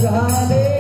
झाले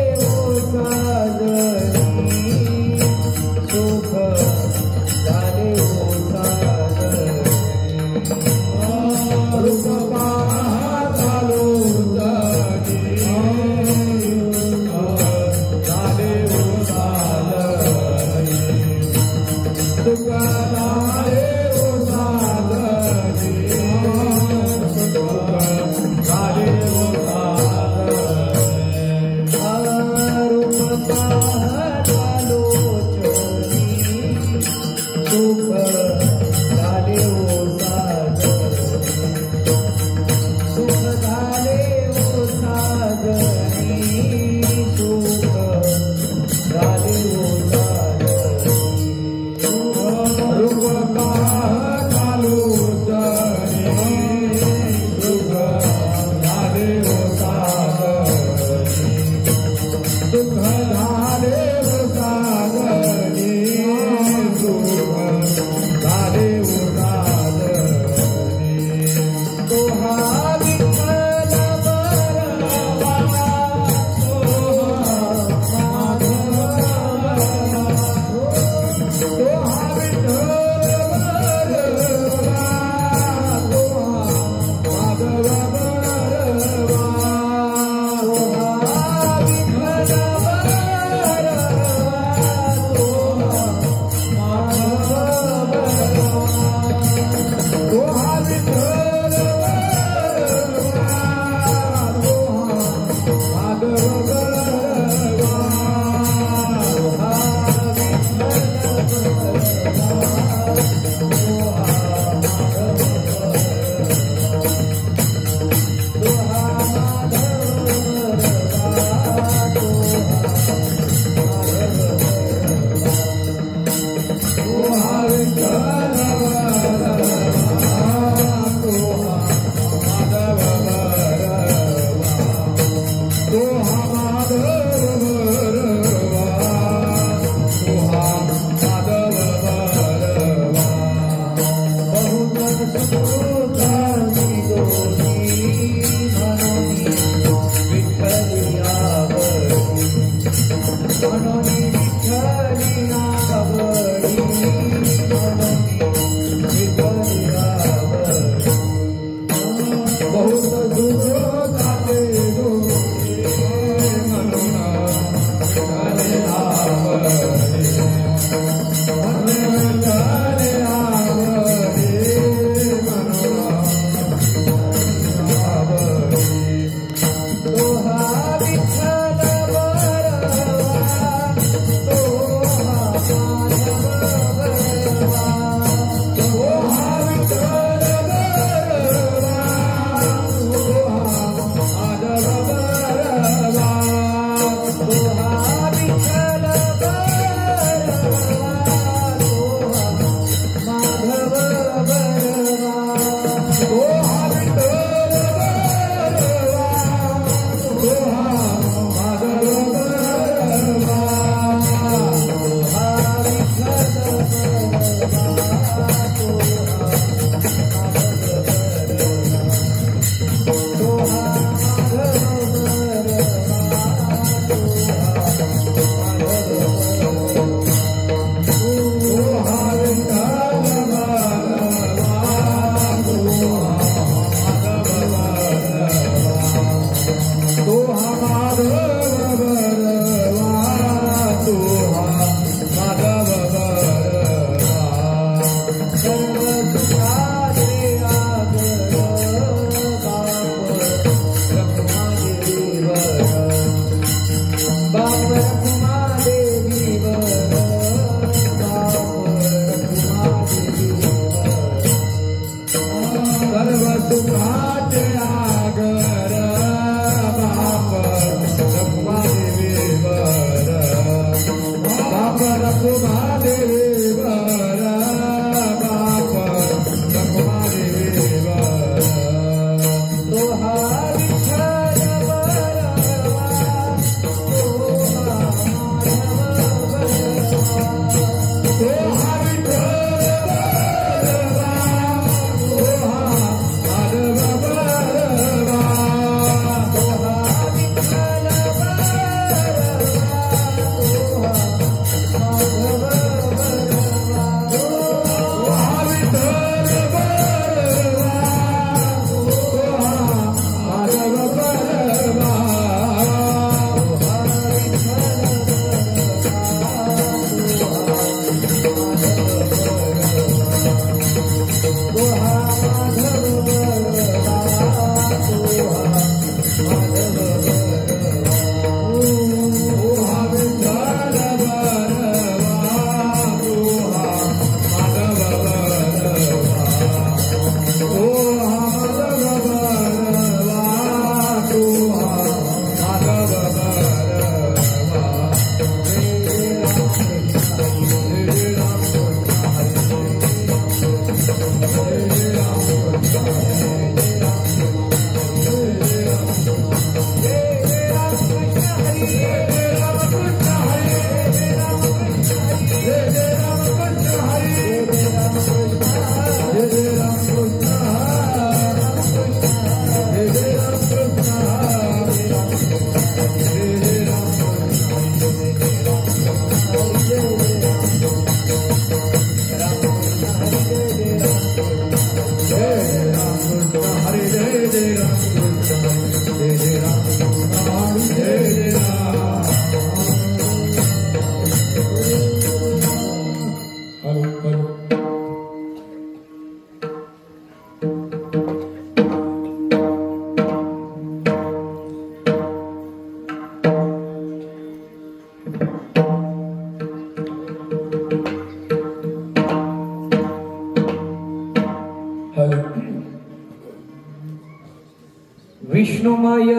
विष्णुमय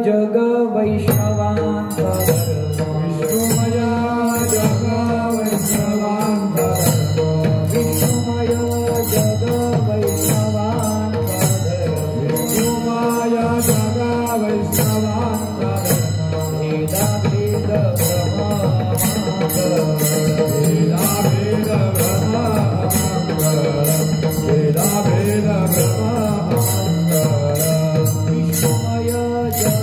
जग वैष्णवांतर विष्णुमय जग वैष्णवांतर विष्णुमय जग वैष्णवांतर विष्णुमय जग वैष्णवांतर वेदा वेद ब्रह्मांतर वेदा वेद ब्रह्मांतर वेदा वेद ब्रह्मांतर विष्णुमय जग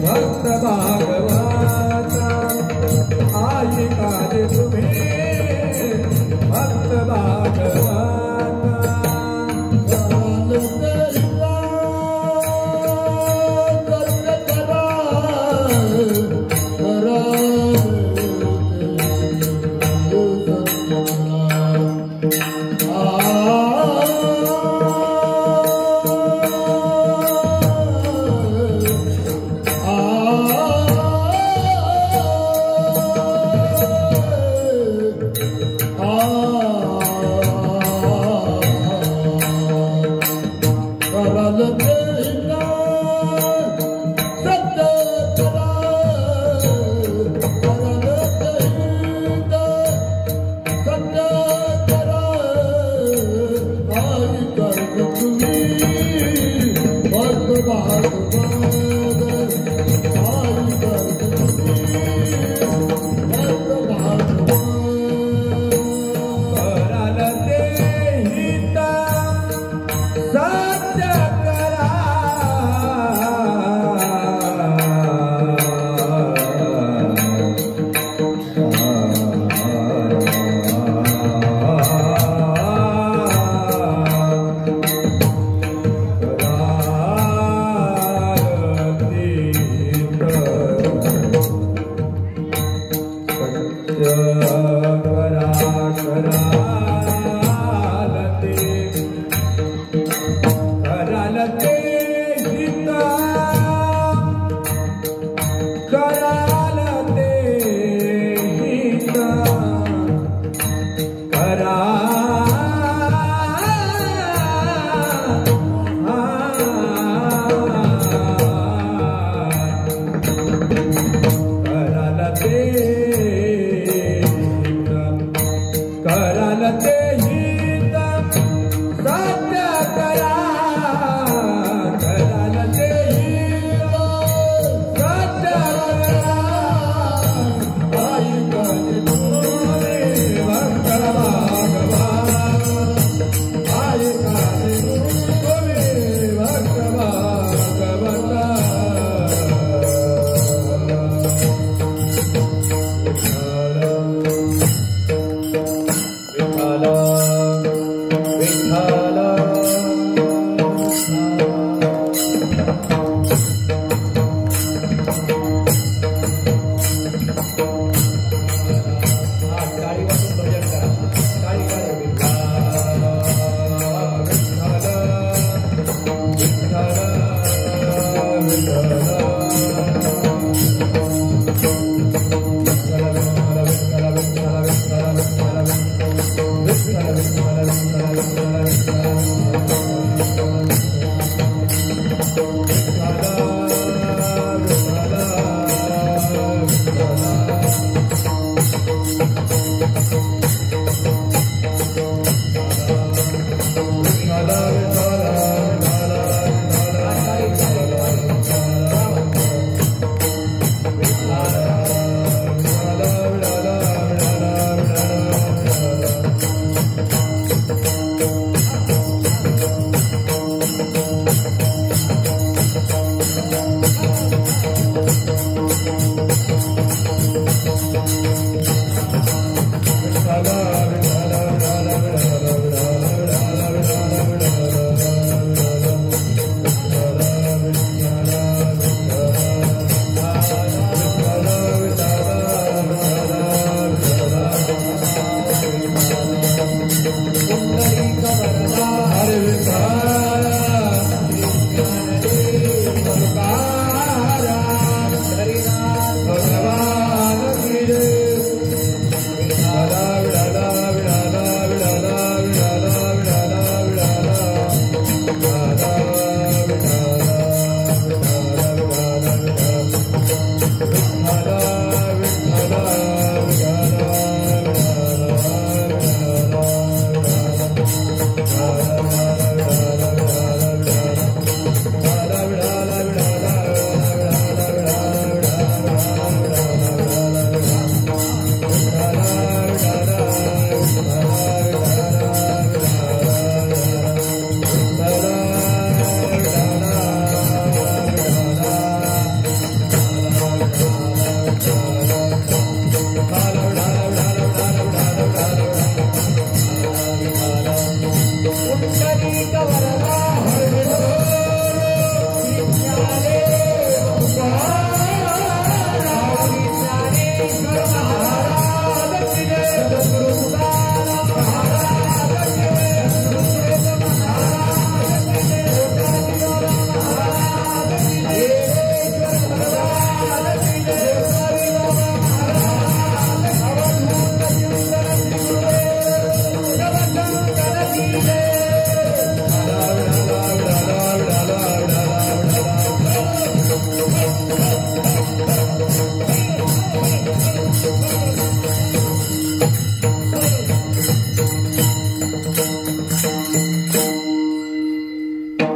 भक्त भागवता आई का कराल ते हित करा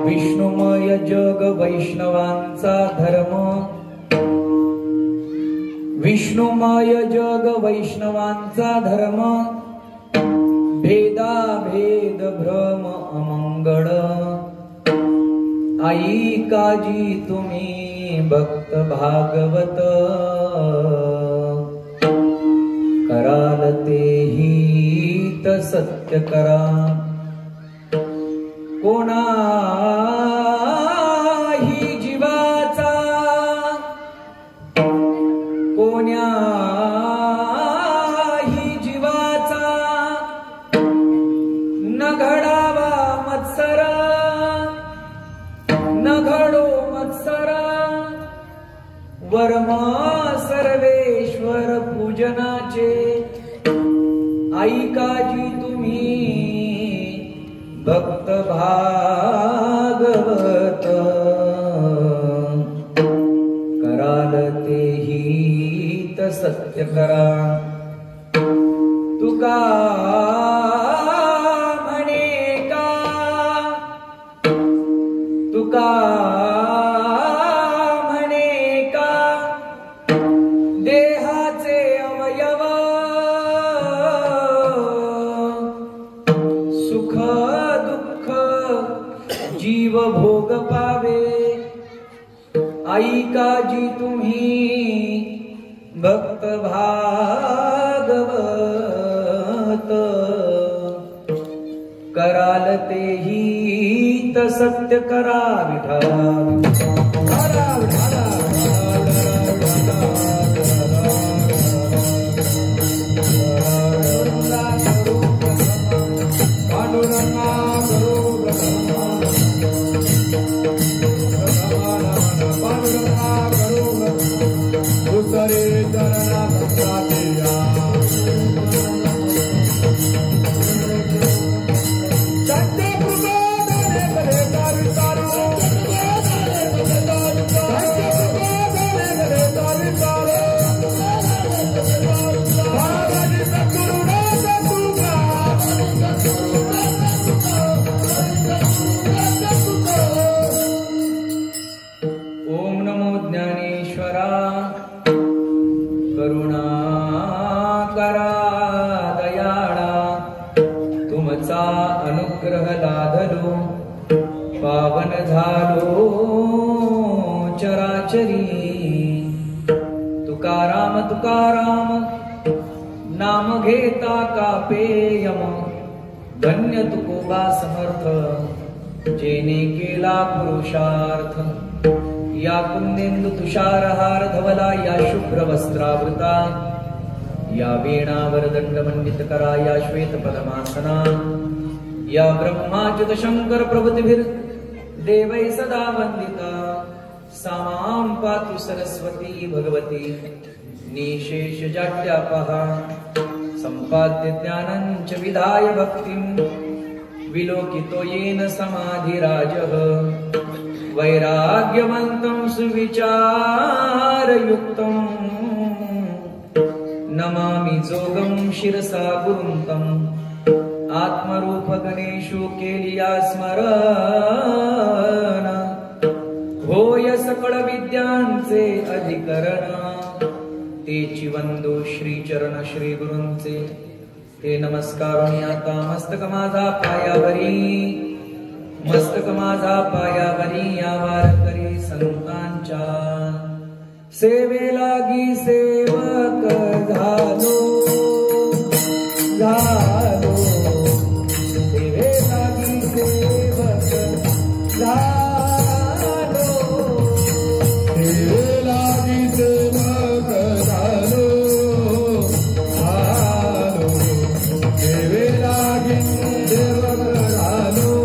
विष्णुमय जग वैष्णवांचा धर्म, विष्णुमय जग वैष्णवांचा धर्म, भेदा भेद भ्रम अमंगळ, आई काजी तुम्ही भक्त भागवत, कराल तेही त सत्य करा, कोणाही जीवाचा कोण्याही जीवाचा न घडावा मत्सर, न घडो मत्सर, वर्मा सर्वेश्वर पूजनाचे ऐकाजी तुम्ही भक्त भागवत कराल तेही सत्य करा तुका म्हणे का तुका म्हणे का देहाचे अवयव सुख दुःख जीव भोग पावे ऐकाजी तुम्ही भक्त भागवत कराल तेही सत्य करा विठ्ठला करुणाकरा दयाळा तुमचा अनुग्रह लाधलो पावन झालो चराचरी तुकाराम तुकाराम नाम घेता कापेयम धन्य तुकोबा समर्थ जेने केला पुरुषार्थ या कुंदेंदु तुषारहार धवला या शुभ्र वस्त्रावृता या वीणावर दंडमंडित करा या श्वेत पद्मासना या ब्रह्माच्युत शंकर प्रभृतिभिर देवै सदा वंदिता सामां पातु सरस्वती भगवती निशेष जाट्यापहा संपाद्य ज्ञानञ्च विधाय भक्तिं विलोकितो येन समाधिराजः वैराग्यवन्तं सुविचारयुक्तं नमामि जोगं शिरसा गुरुं आत्मरूप गणेशो केलिया स्मरण होय सकळ विद्यांचे अधिकरण तेची वंदो श्री चरण श्री गुरूंचे ते नमस्कारोनी आता मस्तक माझा पायावरी मस्तक माझा पायावरी या वारकरी संतांच्या सेवे लागी सेवक झालो झालो सेवे लागी सेवक झालो सेवे लागी सेवक झालो झालो सेवे लागी सेवक झालो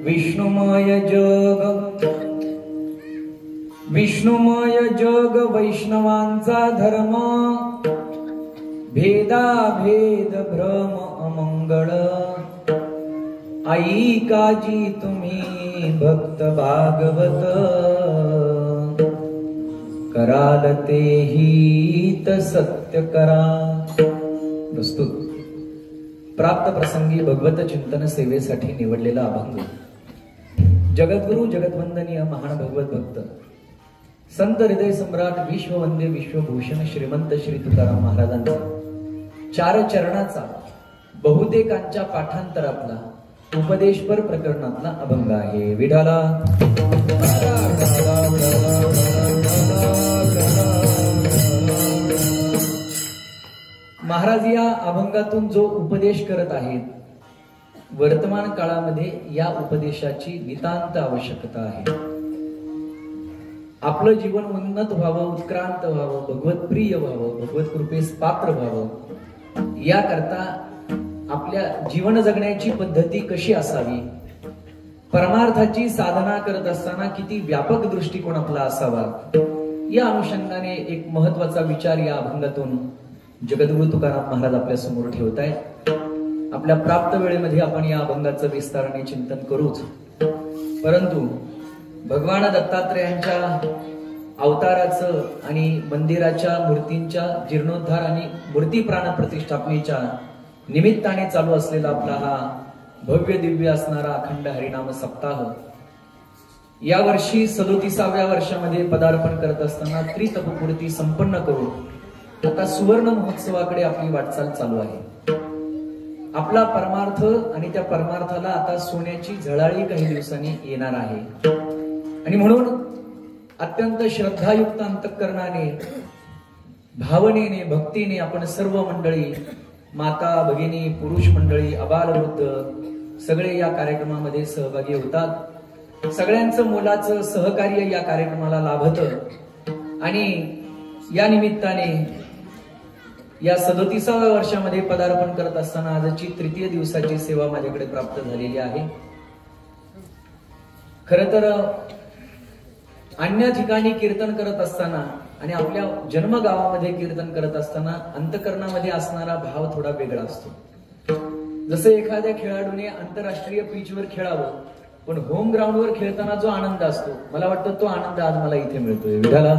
विष्णुमय जग वैष्णवांचा धर्म, भेदाभेद भ्रम अमंगळ, आई काजी तुम्ही भक्त भागवत, कराल ते हित सत्य करा. प्रस्तुत प्राप्त प्रसंगी भगवत चिंतन सेवेसाठी निवडलेला अभंग. जगद्गुरु जगद्वंदनीय महान भगवत भक्त संत हृदय सम्राट विश्ववंद्य विश्वभूषण श्रीमंत श्री तुकाराम महाराजांचा 4 चरणाचा बहुतेकांच्या पाठांतरातला उपदेशपर प्रकरणातला अभंग आहे. विठाला महाराज या अभंगातून जो उपदेश करत आहेत, वर्तमान काळामध्ये या उपदेशाची नितांत आवश्यकता आहे. आपलं जीवन उन्नत व्हावं, उत्क्रांत व्हावं, भगवत प्रिय व्हावं, भगवत कृपेस पात्र व्हावं, याकरता आपल्या जीवन जगण्याची पद्धती कशी असावी, परमार्थाची साधना करत असताना किती व्यापक दृष्टिकोन आपला असावा, या अनुषंगाने एक महत्वाचा विचार या अभंगातून जगद्गुरु तुकाराम महाराज आपल्या समोर ठेवत आहेत. आपल्या प्राप्त वेळेमध्ये आपण या अभंगाचं विस्ताराने चिंतन करूच, परंतु भगवान दत्तात्रेयांच्या अवताराचं आणि मंदिराच्या मूर्तींच्या जीर्णोद्धार आणि मूर्ती प्राण प्रतिष्ठापनेच्या निमित्ताने चालू असलेला आपला हा भव्य दिव्य असणारा अखंड हरिनाम सप्ताह या वर्षी 37व्या वर्षामध्ये पदार्पण करत असताना त्रितपपूर्ती संपन्न करून आता सुवर्ण महोत्सवाकडे आपली वाटचाल चालू आहे. आपला परमार्थ आणि त्या परमार्थाला आता सोन्याची झळाळी काही दिवसांनी येणार आहे. आणि म्हणून अत्यंत श्रद्धायुक्त अंतःकरणाने, भावनेने, भक्तीने आपण सर्व मंडळी, माता भगिनी, पुरुष मंडळी, अबालवृद्ध सगळे या कार्यक्रमामध्ये सहभागी होतात. सगळ्यांचं मोलाचं सहकार्य या कार्यक्रमाला लाभतं आणि या निमित्ताने या 37व्या वर्षामध्ये पदार्पण करत असताना आजची 3य दिवसाची सेवा माझ्याकडे प्राप्त झालेली आहे. खरं तर अन्य ठिकाणी कीर्तन करत असताना आणि आपल्या जन्मगावामध्ये कीर्तन करत असताना अंतःकरणामध्ये असणारा भाव थोडा वेगळा असतो. जसं एखाद्या खेळाडूने आंतरराष्ट्रीय पिचवर खेळावं, पण होम ग्राउंडवर खेळताना जो आनंद असतो, मला वाटतं तो आनंद आज मला इथे मिळतोय. विठाला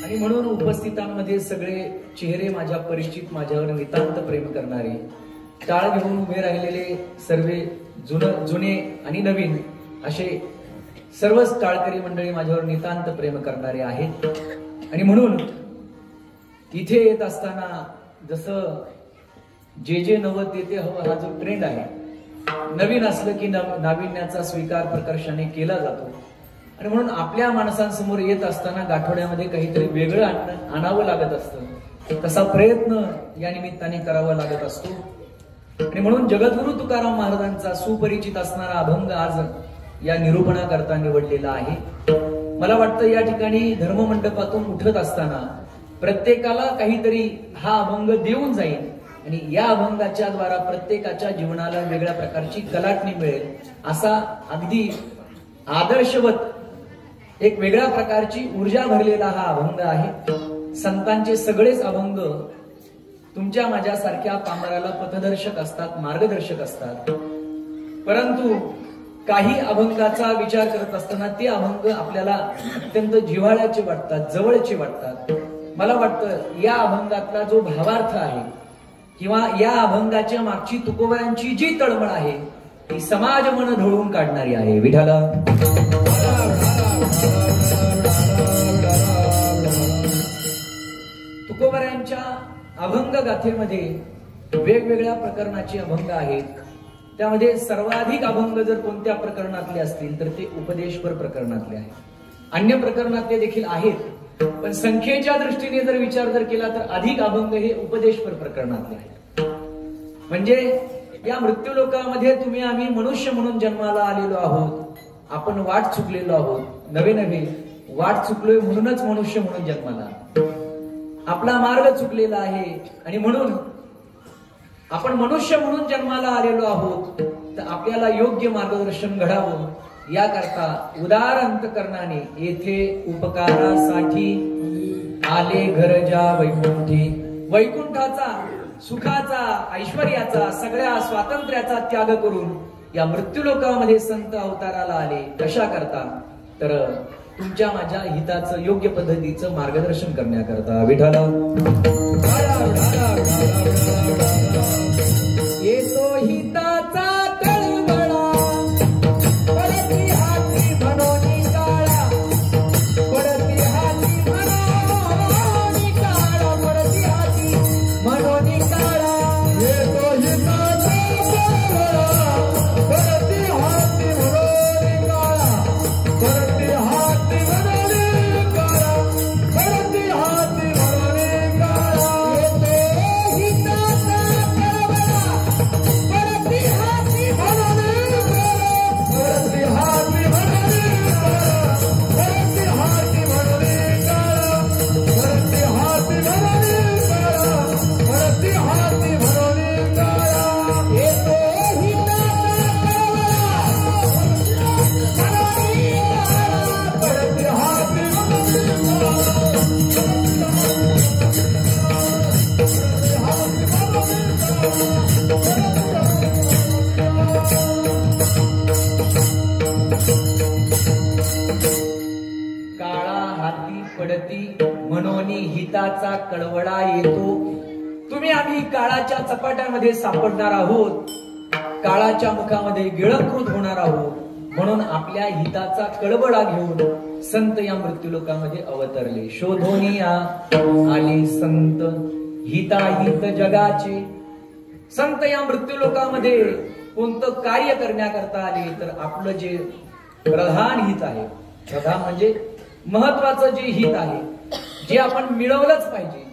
आणि म्हणून उपस्थितांमध्ये सगळे चेहरे माझ्या परिचित, माझ्यावर नितांत प्रेम करणारे, टाळ घेऊन उभे राहिलेले सर्वे जुने आणि नवीन असे सर्वच टाळकरी मंडळी माझ्यावर नितांत प्रेम करणारे आहेत. आणि म्हणून इथे येत असताना जसं जे नवं ते हवं, हा जो ट्रेंड आहे, नवीन असलं की नाविन्याचा स्वीकार प्रकर्षाने केला जातो. आणि म्हणून आपल्या माणसांसमोर येत असताना गाठोड्यामध्ये काहीतरी वेगळं आणावं लागत असतं. तसा प्रयत्न या निमित्ताने करावा लागत असतो. आणि म्हणून जगद्गुरु तुकाराम महाराजांचा सुपरिचित असणारा अभंग आज या निरूपणाकरता निवडलेला आहे. मला वाटतं या ठिकाणी धर्ममंडपातून उठत असताना प्रत्येकाला काहीतरी हा अभंग देऊन जाईल आणि या अभंगाच्या द्वारा प्रत्येकाच्या जीवनाला वेगळ्या प्रकारची कलाटणी मिळेल, असा अगदी आदर्शवत एक वेगळ्या प्रकारची ऊर्जा भरलेला हा अभंग आहे. संतांचे सगळेच अभंग तुमच्या माझ्यासारख्या पामराला पथदर्शक असतात, मार्गदर्शक असतात. परंतु काही अभंगाचा विचार करत असताना ते अभंग आपल्याला अत्यंत जिव्हाळ्याचे वाटतात, जवळचे वाटतात. मला वाटतं या अभंगातला जो भावार्थ आहे किंवा या अभंगाच्या मागची तुकोबांची जी तळमळ आहे ती समाज मन ढवळून काढणारी आहे. विठाला तुकोबांच्या अभंग गाथेमध्ये वेगवेगळ्या प्रकरणाचे अभंग आहेत. त्यामध्ये सर्वाधिक अभंग जर कोणत्या प्रकरणातले असतील तर ते उपदेशपर प्रकरणातले आहेत. अन्य प्रकरणातले देखील आहेत, पण संख्येच्या दृष्टीने जर विचार केला तर अधिक अभंग हे उपदेशपर प्रकरणातले आहेत. म्हणजे या मृत्यू लोकामध्ये तुम्ही आम्ही मनुष्य म्हणून जन्माला आलेलो आहोत. आपण वाट चुकलेलो आहोत, नवे वाट चुकलोय म्हणूनच मनुष्य म्हणून जन्माला आपला मार्ग चुकलेला आहे. आणि म्हणून आपण मनुष्य म्हणून जन्माला आलेलो आहोत, तर आपल्याला योग्य मार्गदर्शन घडावं याकरता उदार अंतकरणाने येथे उपकारासाठी आले घरजा वैकुंठी. वैकुंठाचा, सुखाचा, ऐश्वर्याचा, सगळ्या स्वातंत्र्याचा त्याग करून या मृत्यूलोकामध्ये संत अवताराला आले. कशा करता? तर तुमच्या माझ्या हिताचं योग्य पद्धतीचं मार्गदर्शन करण्याकरता. विठाला येतो हिताचा तळमळा, पडती हाती म्हणून काळा, पडती हाती म्हणून काळा, पडती हाती म्हणून काळा. येतो हिताचा तळमळा, पडती हाती म्हणून काळा, पडती हाती म्हणून काळा, पडती हाती म्हणून काळा. येतो हिताचा तळमळा, पडती हाती म्हणून काळा, पडती हाती म्हणून काळा, पडती हाती म्हणून काळा, पडती हाती म्हणून काळा, पडती हाती म्हणून काळा. येतो हिताचा तळमळा, पडती हाती म्हणून काळा. काळा हाती पडती म्हणून हिताचा कळवळा येतो. तुम्ही आम्ही काळाच्या चपाट्यामध्ये सापडणार आहोत, काळाच्या मुखामध्ये गिळंकृत होणार आहोत, म्हणून आपल्या हिताचा कळवळा घेऊन संत या मृत्यूलोकामध्ये अवतरले. शोधोनिया आले संत हिताहित जगाचे. संत या मृत्यूलोकामध्ये कोणतं कार्य करण्याकरता आले, तर आपलं जे प्रधान हित आहे, प्रधान म्हणजे महत्वाचं जे हित आहे, जे आपण मिळवलंच पाहिजे,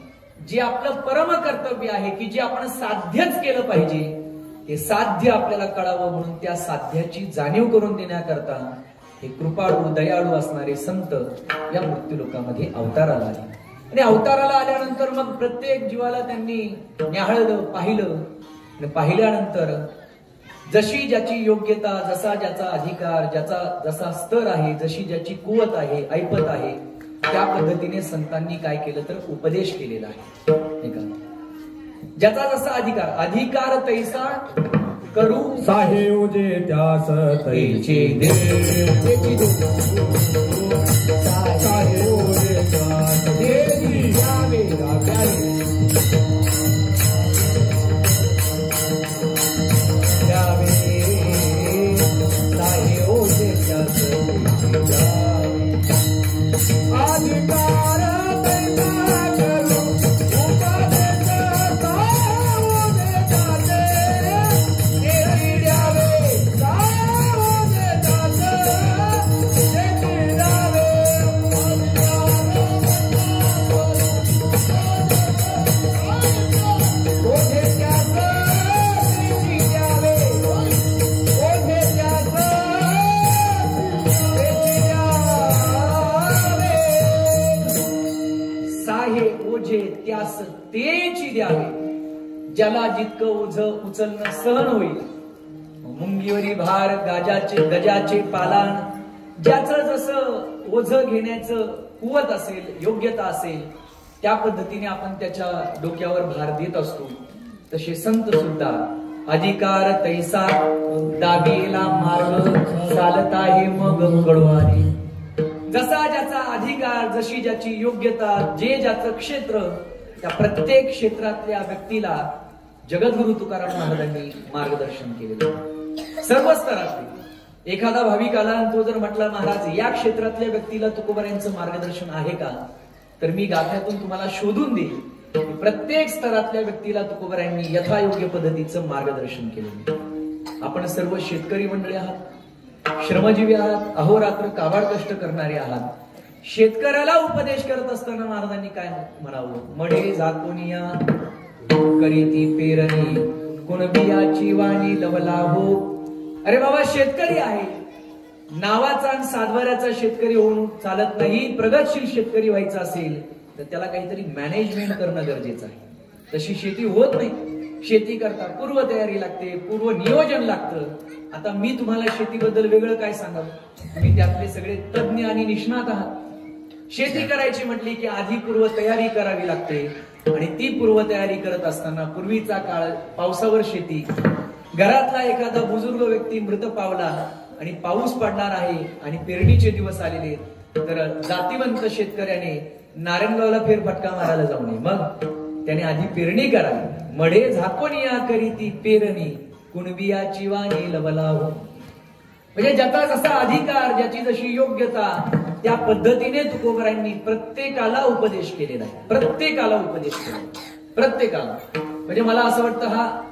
जे आपलं परम कर्तव्य आहे, की जे आपण साध्यच केलं पाहिजे, हे साध्य आपल्याला कळावं म्हणून त्या साध्याची जाणीव करून देण्याकरता हे कृपाळू दयाळू असणारे संत या मृत्यूलोकामध्ये अवताराला आले. आणि अवताराला आल्यानंतर मग प्रत्येक जीवाला त्यांनी न्याहाळलं, पाहिलं. आणि पाहिल्यानंतर जशी ज्याची योग्यता, जसा ज्याचा अधिकार, ज्याचा जसा स्तर आहे, जशी ज्याची कुवत आहे, ऐपत आहे, त्या पद्धतीने संतांनी काय केलं तर उपदेश केलेला आहे. ज्याचा जसा अधिकार तैसा करू साहेब जे त्यास तैचे दे, साहेब जे त्यास देवी द्यावे द्यावे. त्यास तेची द्यावे, ज्याला जितकं ओझ उचलणं सहन होईल. मुंगीवरी भार गजाचे पालान, ज्याचं जसं ओझ घेण्याचं कुवत असेल, योग्यता असेल, त्या पद्धतीने आपण त्याच्या डोक्यावर भार देत असतो. तसे संत सुद्धा अधिकार तैसा दाबीला मार्ग चालत आहे मग कळवाने. जसा ज्याचा अधिकार, जशी ज्याची योग्यता, जे ज्याचं क्षेत्र, त्या प्रत्येक क्षेत्रातल्या व्यक्तीला जगद्गुरु तुकाराम महाराजांनी मार्गदर्शन केलेलं. सर्व स्तरातले एखादा भाविक आला आणि तो जर म्हटला, महाराज या क्षेत्रातल्या व्यक्तीला तुकोबारायांचं मार्गदर्शन आहे का, तर मी गाथ्यातून तुम्हाला शोधून देईल. प्रत्येक स्तरातल्या व्यक्तीला तुकोबारायांनी यथायोग्य पद्धतीचं मार्गदर्शन केलेलं. आपण सर्व शेतकरी मंडळी आहात, श्रमजीवी आहात, अहोरात्र काबाड कष्ट करणारे आहात. शेतकऱ्याला उपदेश करत असताना महाराजांनी काय म्हणावं? मढे झाकोनिया करीती पेरणी, कुणबियाची वाणी लवला हो. अरे बाबा, शेतकरी आहे, नावाचा आणि सातबाऱ्याचा शेतकरी होऊन चालत नाही. प्रगतशील शेतकरी व्हायचा असेल तर त्याला काहीतरी मॅनेजमेंट करणं गरजेचं आहे. तशी शेती होत नाही. शेती करता पूर्व तयारी लागते, पूर्व नियोजन लागतं. आता मी तुम्हाला शेतीबद्दल वेगळं काय सांगावं, तुम्ही त्यातले सगळे तज्ञ आणि निष्णात आहात. शेती करायची म्हटली की आधी पूर्व तयारी करावी लागते आणि ती पूर्व तयारी करत असताना पूर्वीचा काळ पावसावर शेती. घरातला एखादा बुजुर्ग व्यक्ती मृत पावला आणि पाऊस पडणार आहे आणि पेरणीचे दिवस आलेले, तर जातीवंत शेतकऱ्याने नारायणगावला फेरफटका मारायला जाऊ नये. मग त्याने आधी पेरणी करावी. मढे झाकोनिया करीती पेरणी कुणबियाची वाणी लवलाव. म्हणजे ज्याचा जसा अधिकार, ज्याची जशी योग्यता, त्या पद्धतीने तुकोबरायांनी प्रत्येकाला उपदेश केलेला आहे. प्रत्येकाला उपदेश केला, प्रत्येकाला. म्हणजे मला असं वाटतं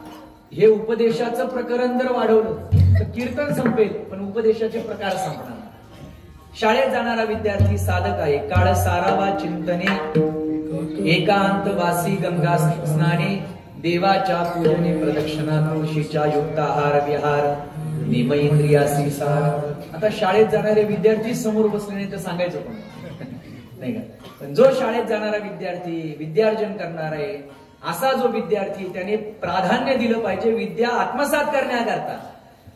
हे उपदेशाचं प्रकरण जर वाढवलं तर कीर्तन संपेल, पण उपदेशाचे प्रकार संपणार. शाळेत जाणारा विद्यार्थी साधक आहे. काळ सारावा चिंतने एकांत वासी गंगा स्नाने देवाच्या पूजने प्रदक्षिणा तुळशीच्या युक्त आहार विहार निम इंद्रियासी सार. आता शाळेत जाणारे विद्यार्थी समोर बसले नाही तर सांगायचं पण नाही का. पण जो शाळेत जाणारा विद्यार्थी, विद्यार्जन करणार आहे, असा जो विद्यार्थी, त्याने प्राधान्य दिलं पाहिजे विद्या आत्मसात करण्याकरता.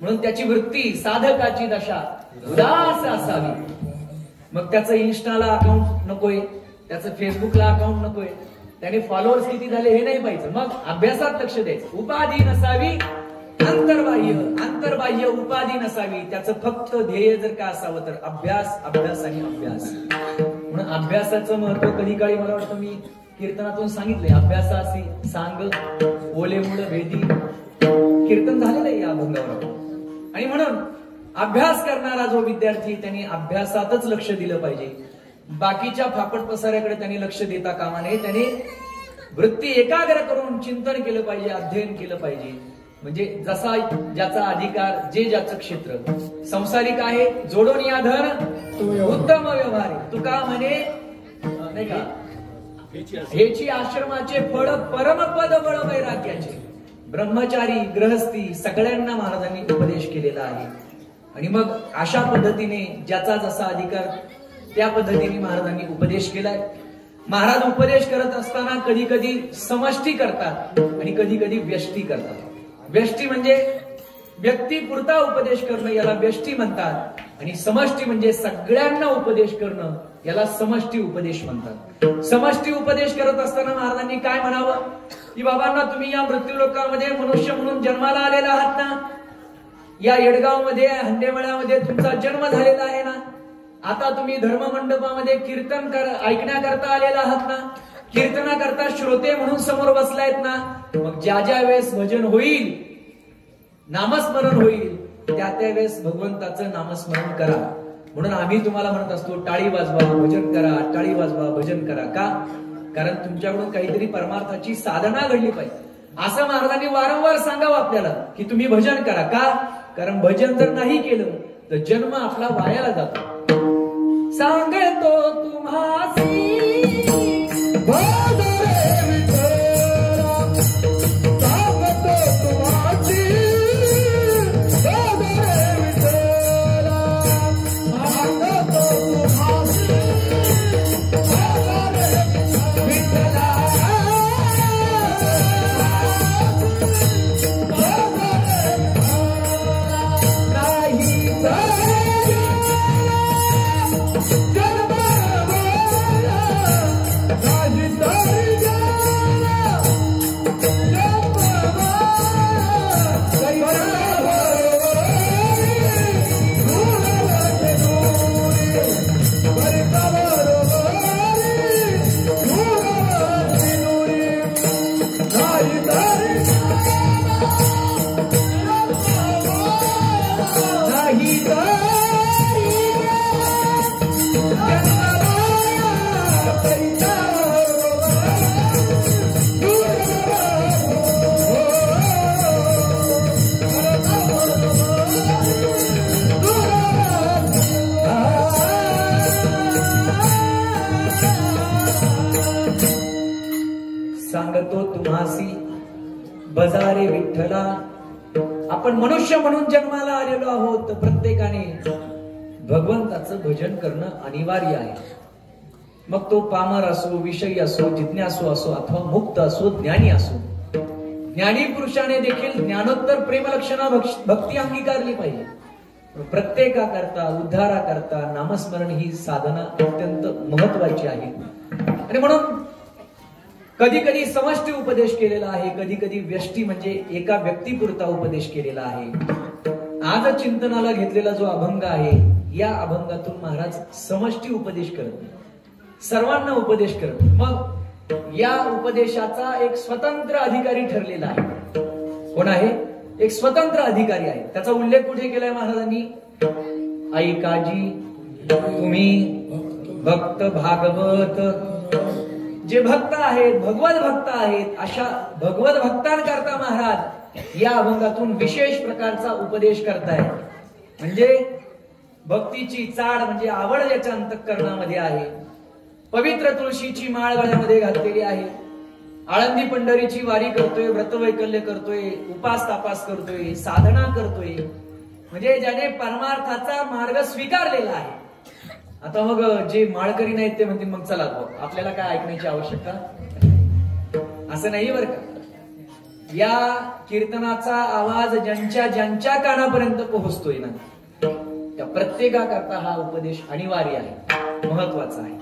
म्हणून त्याची वृत्ती साधकाची दशा उदास असावी. मग त्याचं इन्स्टाला अकाउंट नकोय, त्याचं फेसबुकला अकाउंट नकोय, त्याने फॉलोअर्स किती झाले हे नाही पाहिजे. मग अभ्यासात लक्ष द्यायचं. उपाधी नसावी अंतर्बाह्य, अंतर्बाह्य उपाधी नसावी. त्याचं फक्त ध्येय जर का असावं तर अभ्यास, अभ्यास आणि अभ्यास. म्हणून अभ्यासाचं महत्व कधी काळी मला वाटतं मी कीर्तनातून सांगितलंय. अभ्यासासी सांग ओले मुळ भेदी, कीर्तन झालेलं आहे या अभंगावर. आणि म्हणून अभ्यास करणारा जो विद्यार्थी त्याने अभ्यासातच लक्ष दिलं पाहिजे. बाकीच्या फापट पसाऱ्याकडे त्यांनी लक्ष देता कामा नये. त्याने वृत्ती एकाग्र करून चिंतन केलं पाहिजे, अध्ययन केलं पाहिजे. म्हणजे जसा ज्याचा अधिकार, जे ज्याचं क्षेत्र. संसारिक आहे जोडून या धन उत्तम व्यवहार. तुका म्हणे नाही का, हेची आश्रमाचे फळ परमपद बळ वैराग्याचे. ब्रह्मचारी, गृहस्थी सगळ्यांना महाराजांनी उपदेश केलेला आहे. आणि मग अशा पद्धतीने ज्याचा जसा अधिकार त्या पद्धतीने महाराजांनी उपदेश केलाय. महाराज उपदेश करत असताना कधी कधी समष्टी करतात आणि कधी कधी व्यष्टी करतात. व्यष्टी म्हणजे व्यक्तीपुरता उपदेश करणं, याला व्यष्टी म्हणतात. आणि समष्टी म्हणजे सगळ्यांना उपदेश करणं, याला समष्टी उपदेश म्हणतात. समष्टी उपदेश करत असताना महाराजांनी काय म्हणावं की बाबांना, तुम्ही या मृत्यूलोकामध्ये मनुष्य म्हणून जन्माला आलेला आहात ना. या येडगाव मध्ये, हंडेमळ्यामध्ये तुमचा जन्म झालेला आहे ना. आता तुम्ही धर्म मंडपामध्ये कीर्तन ऐकण्याकरता आलेला आहात ना. कीर्तनाकरता श्रोते म्हणून समोर बसलायत ना. मग ज्या ज्या वेळेस भजन होईल, नामस्मरण होईल, त्या त्या वेळेस भगवंताचं नामस्मरण करा. म्हणून आम्ही तुम्हाला म्हणत असतो, टाळी वाजवा, भजन करा, टाळी वाजवा, भजन करा. का? कारण तुमच्याकडून काहीतरी परमार्थाची साधना घडली पाहिजे. असं महाराजांनी वारंवार सांगावं आपल्याला की तुम्ही भजन करा. का? कारण भजन जर नाही केलं तर जन्म आपला वायाला जातो. सांगतो तुम्हासी सांगतो तुम्हासी बजारे विठ्ठला. आपण मनुष्य म्हणून जन्माला आलेलो आहोत. प्रत्येकाने भगवंताचं भजन करणं अनिवार्य आहे. मग तो पामर असो, विषयी असो, जिज्ञासू असो, अथवा मुक्त असो, ज्ञानी असो. ज्ञानी पुरुषाने देखील ज्ञानोत्तर प्रेमलक्षणा भक्ती अंगीकारली पाहिजे. प्रत्येकाकरता उद्धाराकरता नामस्मरण ही साधना अत्यंत महत्वाची आहे. आणि म्हणून कधी कधी समष्टी उपदेश केलेला आहे, कधी कधी व्यष्टी म्हणजे एका व्यक्तीपुरता उपदेश केलेला आहे. आज चिंतनाला घेतलेला जो अभंग आहे, या अभंगातून महाराज समष्टी उपदेश करत, सर्वांना उपदेश करत. मग या उपदेशाचा एक स्वतंत्र अधिकारी ठरलेला आहे. कोण आहे? एक स्वतंत्र अधिकारी आहे. त्याचा उल्लेख कुठे केलाय महाराजांनी? ऐकाजी तुम्ही भक्त भागवत. जे भक्त आहेत, भगवत भक्त आहेत, अशा भगवत भक्तांकरता महाराज या अभंगातून विशेष प्रकारचा उपदेश करतायत. म्हणजे भक्तीची चाड म्हणजे आवड याच्या अंतःकरणामध्ये आहे. पवित्र तुळशीची माळ गळ्यामध्ये घातलेली आहे. आळंदी पंढरीची वारी करतोय, व्रतवैकल्य करतोय, उपास तापास करतोय, साधना करतोय. म्हणजे ज्याने परमार्थाचा मार्ग स्वीकारलेला आहे. आता मग जे माळकरी नाहीत ते म्हणतील मग चला आपल्याला काय ऐकण्याची आवश्यकता, असं नाही बरं का. या कीर्तनाचा आवाज ज्यांच्या ज्यांच्या कानापर्यंत पोहोचतोय ना, त्या प्रत्येकाकरता हा उपदेश अनिवार्य आहे, महत्वाचा आहे.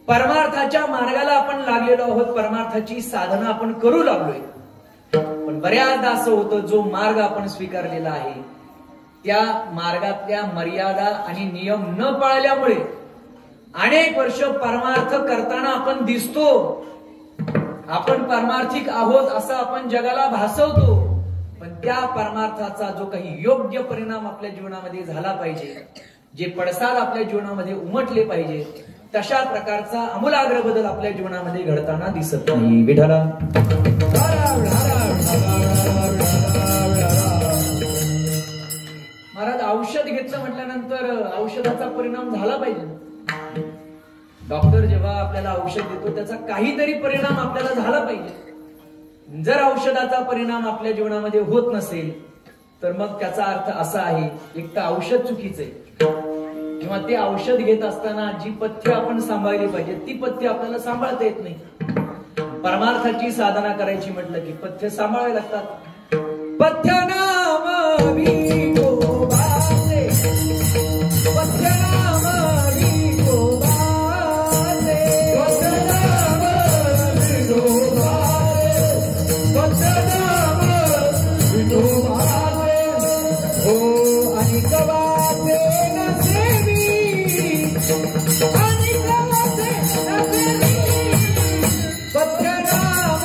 परमार्थाच्या मार्गाला आपण लागलेलो आहोत, परमार्थाची साधना आपण करू लागलोय. पण बऱ्याचदा असं होतं, जो मार्ग आपण स्वीकारलेला आहे त्या मार्गातल्या मर्यादा आणि नियम न पाळल्यामुळे अनेक वर्ष परमार्थ करताना आपण दिसतो, आपण परमार्थिक आहोत असं आपण जगाला भासवतो, पण त्या परमार्थाचा जो काही योग्य परिणाम आपल्या जीवनामध्ये झाला पाहिजे, जे पडसाद आपल्या जीवनामध्ये उमटले पाहिजे, तशा प्रकारचा आमूलाग्र बदल आपल्या जीवनामध्ये घडताना दिसत नाही. विठ्ठला महाराज, औषध घेतलं म्हटल्यानंतर औषधाचा परिणाम झाला पाहिजे. डॉक्टर जेव्हा आपल्याला औषध देतो त्याचा काहीतरी परिणाम आपल्याला झाला पाहिजे. जर औषधाचा परिणाम आपल्या जीवनामध्ये होत नसेल तर मग त्याचा अर्थ असा आहे, एक तर औषध चुकीचं आहे, किंवा ते औषध घेत असताना जी पथ्य आपण सांभाळली पाहिजे ती पथ्य आपल्याला सांभाळता येत नाही. परमार्थाची साधना करायची म्हटलं की पथ्य सांभाळावे लागतात. पथ्य नाम विठोबाचे, पथ्य नाम विठोबाचे, पथ्य नाम विठोबाचे, पथ्य नाम विठोबाचे. हो आणि कवाचे नसेवी, आणि कवाचे नसेवी, पथ्य नाम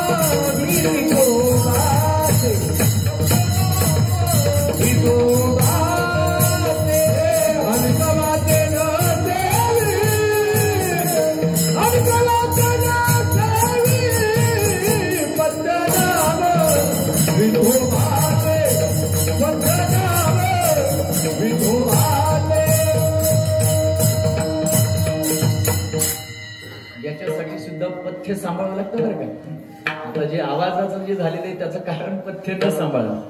विठोबाचे, विठोबाचे. आणि कवाचे नसेवी, आणि कवाचे नसेवी, पथ्य नाम विठोबाचे, पथ्य नाम विठोबाचे. याच्यासाठी सुद्धा पथ्य सांभाळावं लागतं बरं का. आता जे आवाजाचं जे झालेलं आहे त्याचं कारण पथ्य न सांभाळणं.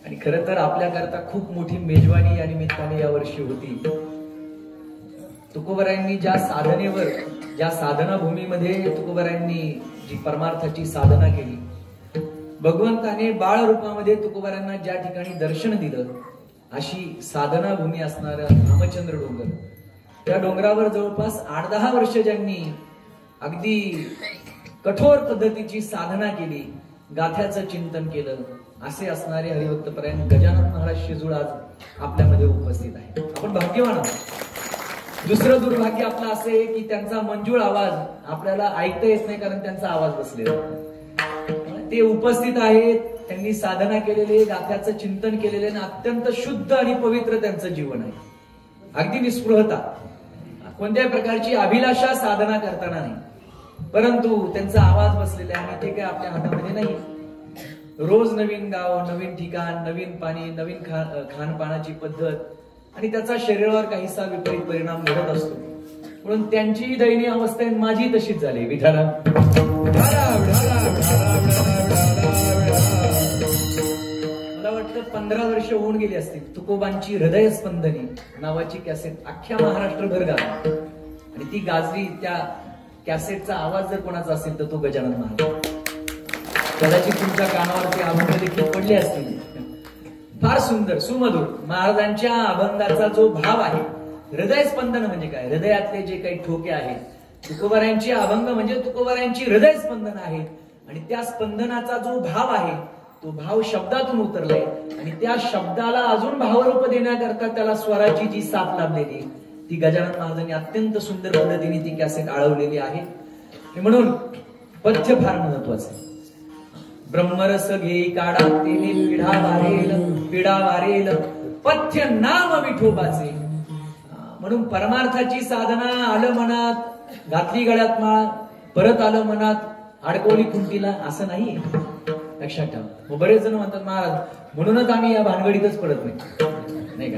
आणि खरं तर आपल्याकरता खूप मोठी मेजवानी या निमित्ताने यावर्षी होती. तुकोबरायांनी ज्या साधनेवर, ज्या साधना भूमीमध्ये तुकोबरायांनी जी परमार्थाची साधना केली, भगवंताने बाळ रूपामध्ये तुकोबरायांना ज्या ठिकाणी दर्शन दिलं, अशी साधना भूमी असणारा रामचंद्र डोंगर, त्या डोंगरावर जवळपास 8-10 वर्ष ज्यांनी अगदी कठोर पद्धतीची साधना केली, गाथ्याचं चिंतन केलं, असे असणारे हरिभक्तपरायण गजानन महाराज शेजूळ आज आपल्यामध्ये उपस्थित आहे. आपण भाग्यवान आहोत. दुसरं दुर्भाग्य आपलं असं आहे की त्यांचा मंजूळ आवाज आपल्याला ऐकता येत नाही, कारण त्यांचा आवाज बसलेला. ते उपस्थित आहेत, त्यांनी साधना केलेली, गाथ्याचं चिंतन केलेले, अत्यंत शुद्ध आणि पवित्र त्यांचं जीवन आहे. अगदी निस्पृहता, कोणत्याही प्रकारची अभिलाषा साधना करताना नाही, परंतु त्यांचा आवाज बसलेला आहे. आणि ते काय आपल्या हातामध्ये नाही. रोज नवीन गाव, नवीन ठिकाण, नवीन पाणी, नवीन खानपानाची पद्धत, आणि त्याचा शरीरावर काहीसा विपरीत परिणाम घडत असतो. म्हणून त्यांची दयनीय अवस्था माझी तशीच झाली. विठाला मला वाटतं 15 वर्ष होऊन गेली असतील. तुकोबांची हृदय स्पंदनी नावाची कॅसेट अख्ख्या महाराष्ट्रभर गाजली, आणि ती गाजली. त्या कॅसेटचा आवाज जर कोणाचा असेल तर तो गजानन महाराज. कदाचित तुमच्या कानावरती अभंग देखील पडले असतील. फार सुंदर सुमधुर महाराजांच्या अभंगाचा जो भाव आहे, हृदय स्पंदन म्हणजे काय, हृदयातले जे काही ठोके आहेत, तुकोबारायांची अभंग म्हणजे तुकोबारायांची हृदय स्पंदन आहे. आणि त्या स्पंदनाचा जो भाव आहे तो भाव शब्दातून उतरलाय आणि त्या शब्दाला अजून भावरूप देण्याकरता त्याला स्वराची जी साथ लाभलेली ती गजानन महाराजांनी अत्यंत सुंदर पद्धतीने ती कॅसेट आळवलेली आहे. म्हणून पथ्य फार महत्वाचं आहे. ब्रह्मरस घे काढा तेने पिढा वारेल पथ्य नाम विठोबाचे. म्हणून परमार्थाची साधना आलं मनात, घातली गळ्यात माळ, परत आलं मनात, अडकवली खुंटीला, असं नाही. लक्षात ठेवा. बरेच जण म्हणतात महाराज म्हणूनच आम्ही या भानगडीतच पडत नाही का.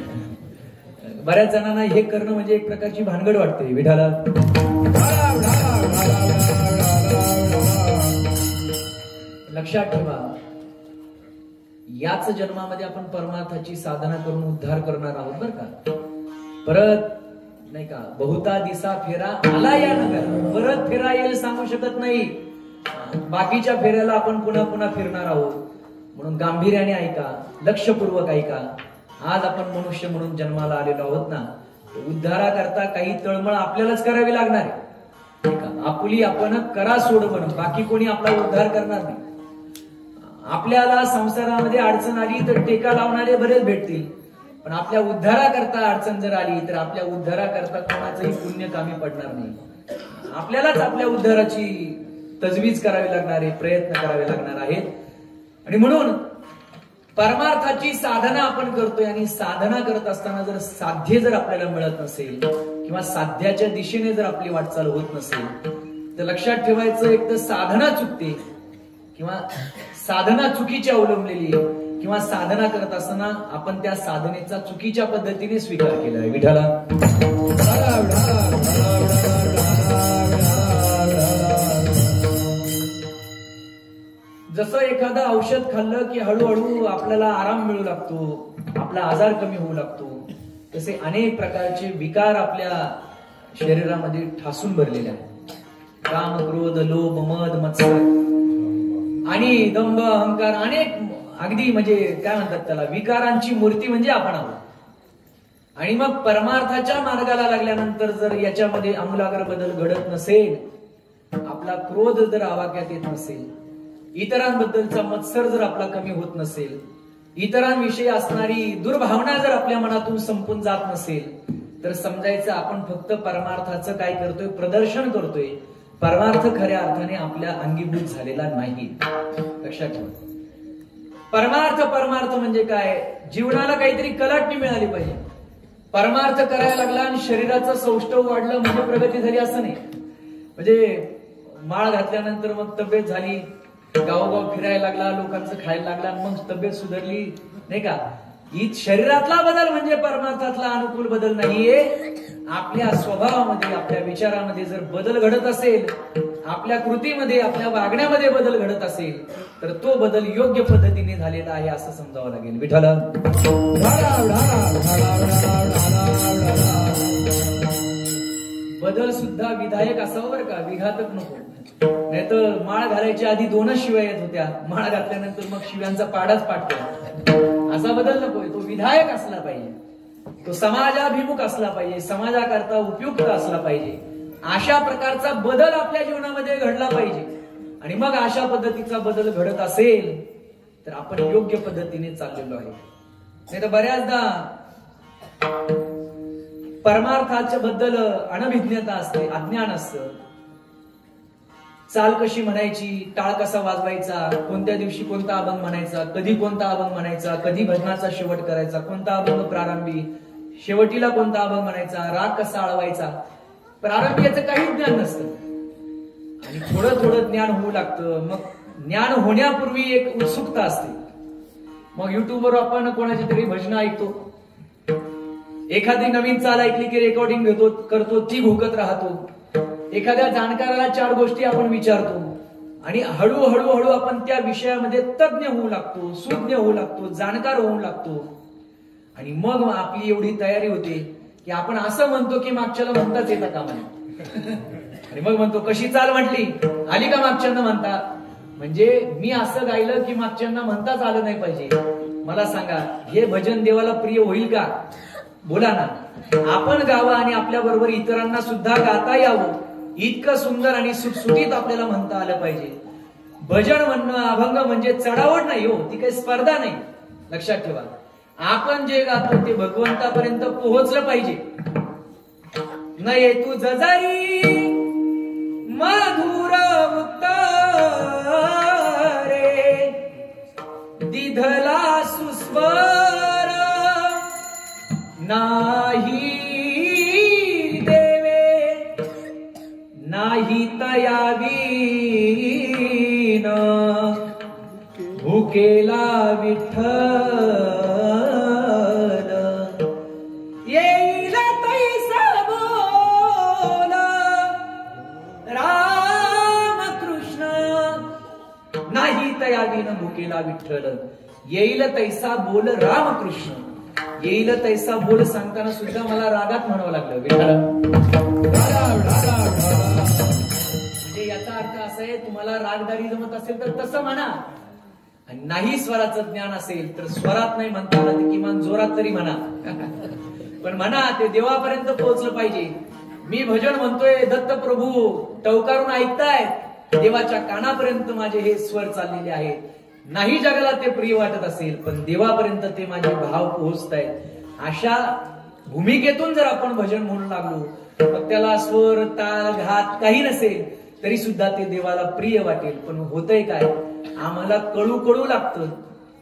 बऱ्याच जणांना हे करणं म्हणजे एक प्रकारची भानगड वाटते. विठाला लक्षात ठेवा, याच जन्मामध्ये आपण परमार्थाची साधना करून उद्धार करणार आहोत बरं का. परत नाही का, बहुता दिसा फेरा आला या नगर, परत फेरा येईल सांगू शकत नाही. बाकीच्या फेऱ्याला आपण पुन्हा पुन्हा फिरणार आहोत. म्हणून गांभीर्याने ऐका, लक्षपूर्वक ऐका. आज आपण मनुष्य म्हणून जन्माला आलेलो आहोत ना, उद्धाराकरता काही तळमळ आपल्यालाच करावी लागणार आहे. आपुली आपण करा सोडवण, बाकी कोणी आपला उद्धार करणार नाही. आपल्याला संसारामध्ये अडचण आली तर टेका लावणारे बरेच भेटतील, पण आपल्या उद्धाराकरता अडचण जर आली तर आपल्या उद्धाराकरता कोणाचंही पुण्य कामी पडणार नाही. आपल्यालाच आपल्या उद्धाराची तजवीज करावी लागणार आहे, प्रयत्न करावे लागणार आहेत. आणि म्हणून परमार्थाची साधना आपण करतोय आणि साधना करत असताना जर साध्य जर आपल्याला मिळत नसेल किंवा साध्याच्या दिशेने जर आपली वाटचाल होत नसेल तर लक्षात ठेवायचं, एक तर साधना चुकते किंवा साधना चुकीची अवलंबलेली आहे किंवा साधना करत असताना आपण त्या साधनेचा चुकीच्या पद्धतीने स्वीकार केलाय. विठाला जसं एखादं औषध खाल्लं की हळूहळू आपल्याला आराम मिळू लागतो, आपला आजार कमी होऊ लागतो, तसे अनेक प्रकारचे विकार आपल्या शरीरामध्ये ठासून भरलेले आहेत. काम, क्रोध, लोभ, मद, मत्सर आणि दंभ, अहंकार, अनेक अगदी म्हणजे काय म्हणतात त्याला, विकारांची मूर्ती म्हणजे आपण आहोत. आणि मग परमार्थाच्या मार्गाला लागल्यानंतर जर याच्यामध्ये आमूलाग्र बदल घडत नसेल, आपला क्रोध जर आवाक्यात येत नसेल, इतरांबद्दलचा मत्सर जर आपला कमी होत नसेल, इतरांविषयी असणारी दुर्भावना जर आपल्या मनातून संपून जात नसेल, तर समजायचं आपण फक्त परमार्थाचं काय करतोय, प्रदर्शन करतोय. परमार्थ खऱ्या अर्थाने आपल्या अंगीभूत झालेला नाही. लक्षात ठेवा. परमार्थ म्हणजे काय, जीवनाला काहीतरी कलाटणी मिळाली पाहिजे. परमार्थ करायला लागला आणि शरीराचं सौष्ठव वाढलं म्हणजे प्रगती झाली असं नाही. म्हणजे माळ घातल्यानंतर मग तब्येत झाली, गावोगाव फिरायला लागला, लोकांचं खायला लागला, मग तब्येत सुधारली नाही का. शरीरातला बदल म्हणजे परमार्थातला अनुकूल बदल नाहीये. आपल्या स्वभावामध्ये, आपल्या विचारामध्ये जर बदल घडत असेल, आपल्या कृतीमध्ये, आपल्या वागण्यामध्ये बदल घडत असेल, तर तो बदल योग्य पद्धतीने झालेला आहे असं समजावं लागेल. विठाला बदल सुद्धा विधायक असावं बरं का, विघातक नको. नाही तर माळ घालायच्या आधी 2च शिव्या येत होत्या, माळ घातल्यानंतर मग शिव्यांचा पाडाच पाडतो. असा बदल नकोय. तो विधायक असला पाहिजे, तो समाजाभिमुख असला पाहिजे, समाजाकरता उपयुक्त असला पाहिजे. अशा प्रकारचा बदल आपल्या जीवनामध्ये घडला पाहिजे. आणि मग अशा पद्धतीचा बदल घडत असेल तर आपण योग्य पद्धतीने चाललेलो आहे. नाही तर बऱ्याचदा परमार्थाच्या बद्दल अनभिज्ञता असते, अज्ञान असतं. चाल कशी म्हणायची, टाळ कसा वाजवायचा, कोणत्या दिवशी कोणता अभंग म्हणायचा, कधी कोणता अभंग म्हणायचा, कधी भजनाचा शेवट करायचा, कोणता अभंग प्रारंभी, शेवटीला कोणता अभंग म्हणायचा, राग कसा आळवायचा. प्रारंभी याचं काही ज्ञान नसतं आणि थोडं थोडं ज्ञान होऊ लागतं. मग ज्ञान होण्यापूर्वी एक उत्सुकता असते. मग युट्यूबवर आपण कोणाची तरी भजनं ऐकतो, एखादी नवीन चाल ऐकली की रेकॉर्डिंग घेतो, करतो, ती घोकत राहतो. एखाद्या जाणकाराला 4 गोष्टी आपण विचारतो आणि हळूहळू आपण त्या विषयामध्ये तज्ञ होऊ लागतो, सुज्ञ होऊ लागतो, जाणकार होऊ लागतो. आणि मग आपली एवढी तयारी होते की आपण असं म्हणतो की मागच्याला म्हणताच येतं कामा. आणि मग म्हणतो कशी चाल म्हटली, आली का मागच्यांना म्हणता. म्हणजे मी असं गायलं की मागच्यांना म्हणताच आलं नाही पाहिजे. मला सांगा, हे भजन देवाला प्रिय होईल का? बोला ना. आपण गावं आणि आपल्या बरोबर इतरांना सुद्धा गाता यावं, इतकं सुंदर आणि सुटसुटीत आपल्याला म्हणता आलं पाहिजे. भजन म्हणणं, अभंग म्हणजे चढावट नाही हो, ती काही स्पर्धा नाही. लक्षात ठेवा, आपण जे गातो ते भगवंतापर्यंत पोहोचलं पाहिजे. नये तू जजारी मधुर रे दिधला सुस्वर नाही देवे नाही तयावीन भुकेला विठ्ठल येईल तैसा बोल रामकृष्ण नाही तयावीन भुकेला विठ्ठल येईल तैसा बोल रामकृष्ण. येईल तैसा बोल सांगताना सुद्धा मला रागात म्हणावं लागलं विठ्ठल. म्हणजे याचा अर्थ असा आहे, तुम्हाला रागदारी जमत असेल तर तसं म्हणा, नाही स्वराचं ज्ञान असेल तर स्वरात नाही म्हणता आलं तर किमान जोरात तरी म्हणा. पण म्हणा, ते देवापर्यंत पोहोचलं पाहिजे. मी भजन म्हणतोय, दत्त प्रभू टवकारून ऐकतायत, देवाच्या कानापर्यंत माझे हे स्वर चाललेले आहेत. नाही जगाला ते प्रिय वाटत असेल पण देवापर्यंत ते माझे भाव पोहोचतायत. अशा भूमिकेतून जर आपण भजन म्हणू लागलो, मग त्याला स्वर ताल घात काही नसेल तरी सुद्धा ते देवाला प्रिय वाटेल. पण होतंय काय, आम्हाला कळू कळू लागतं,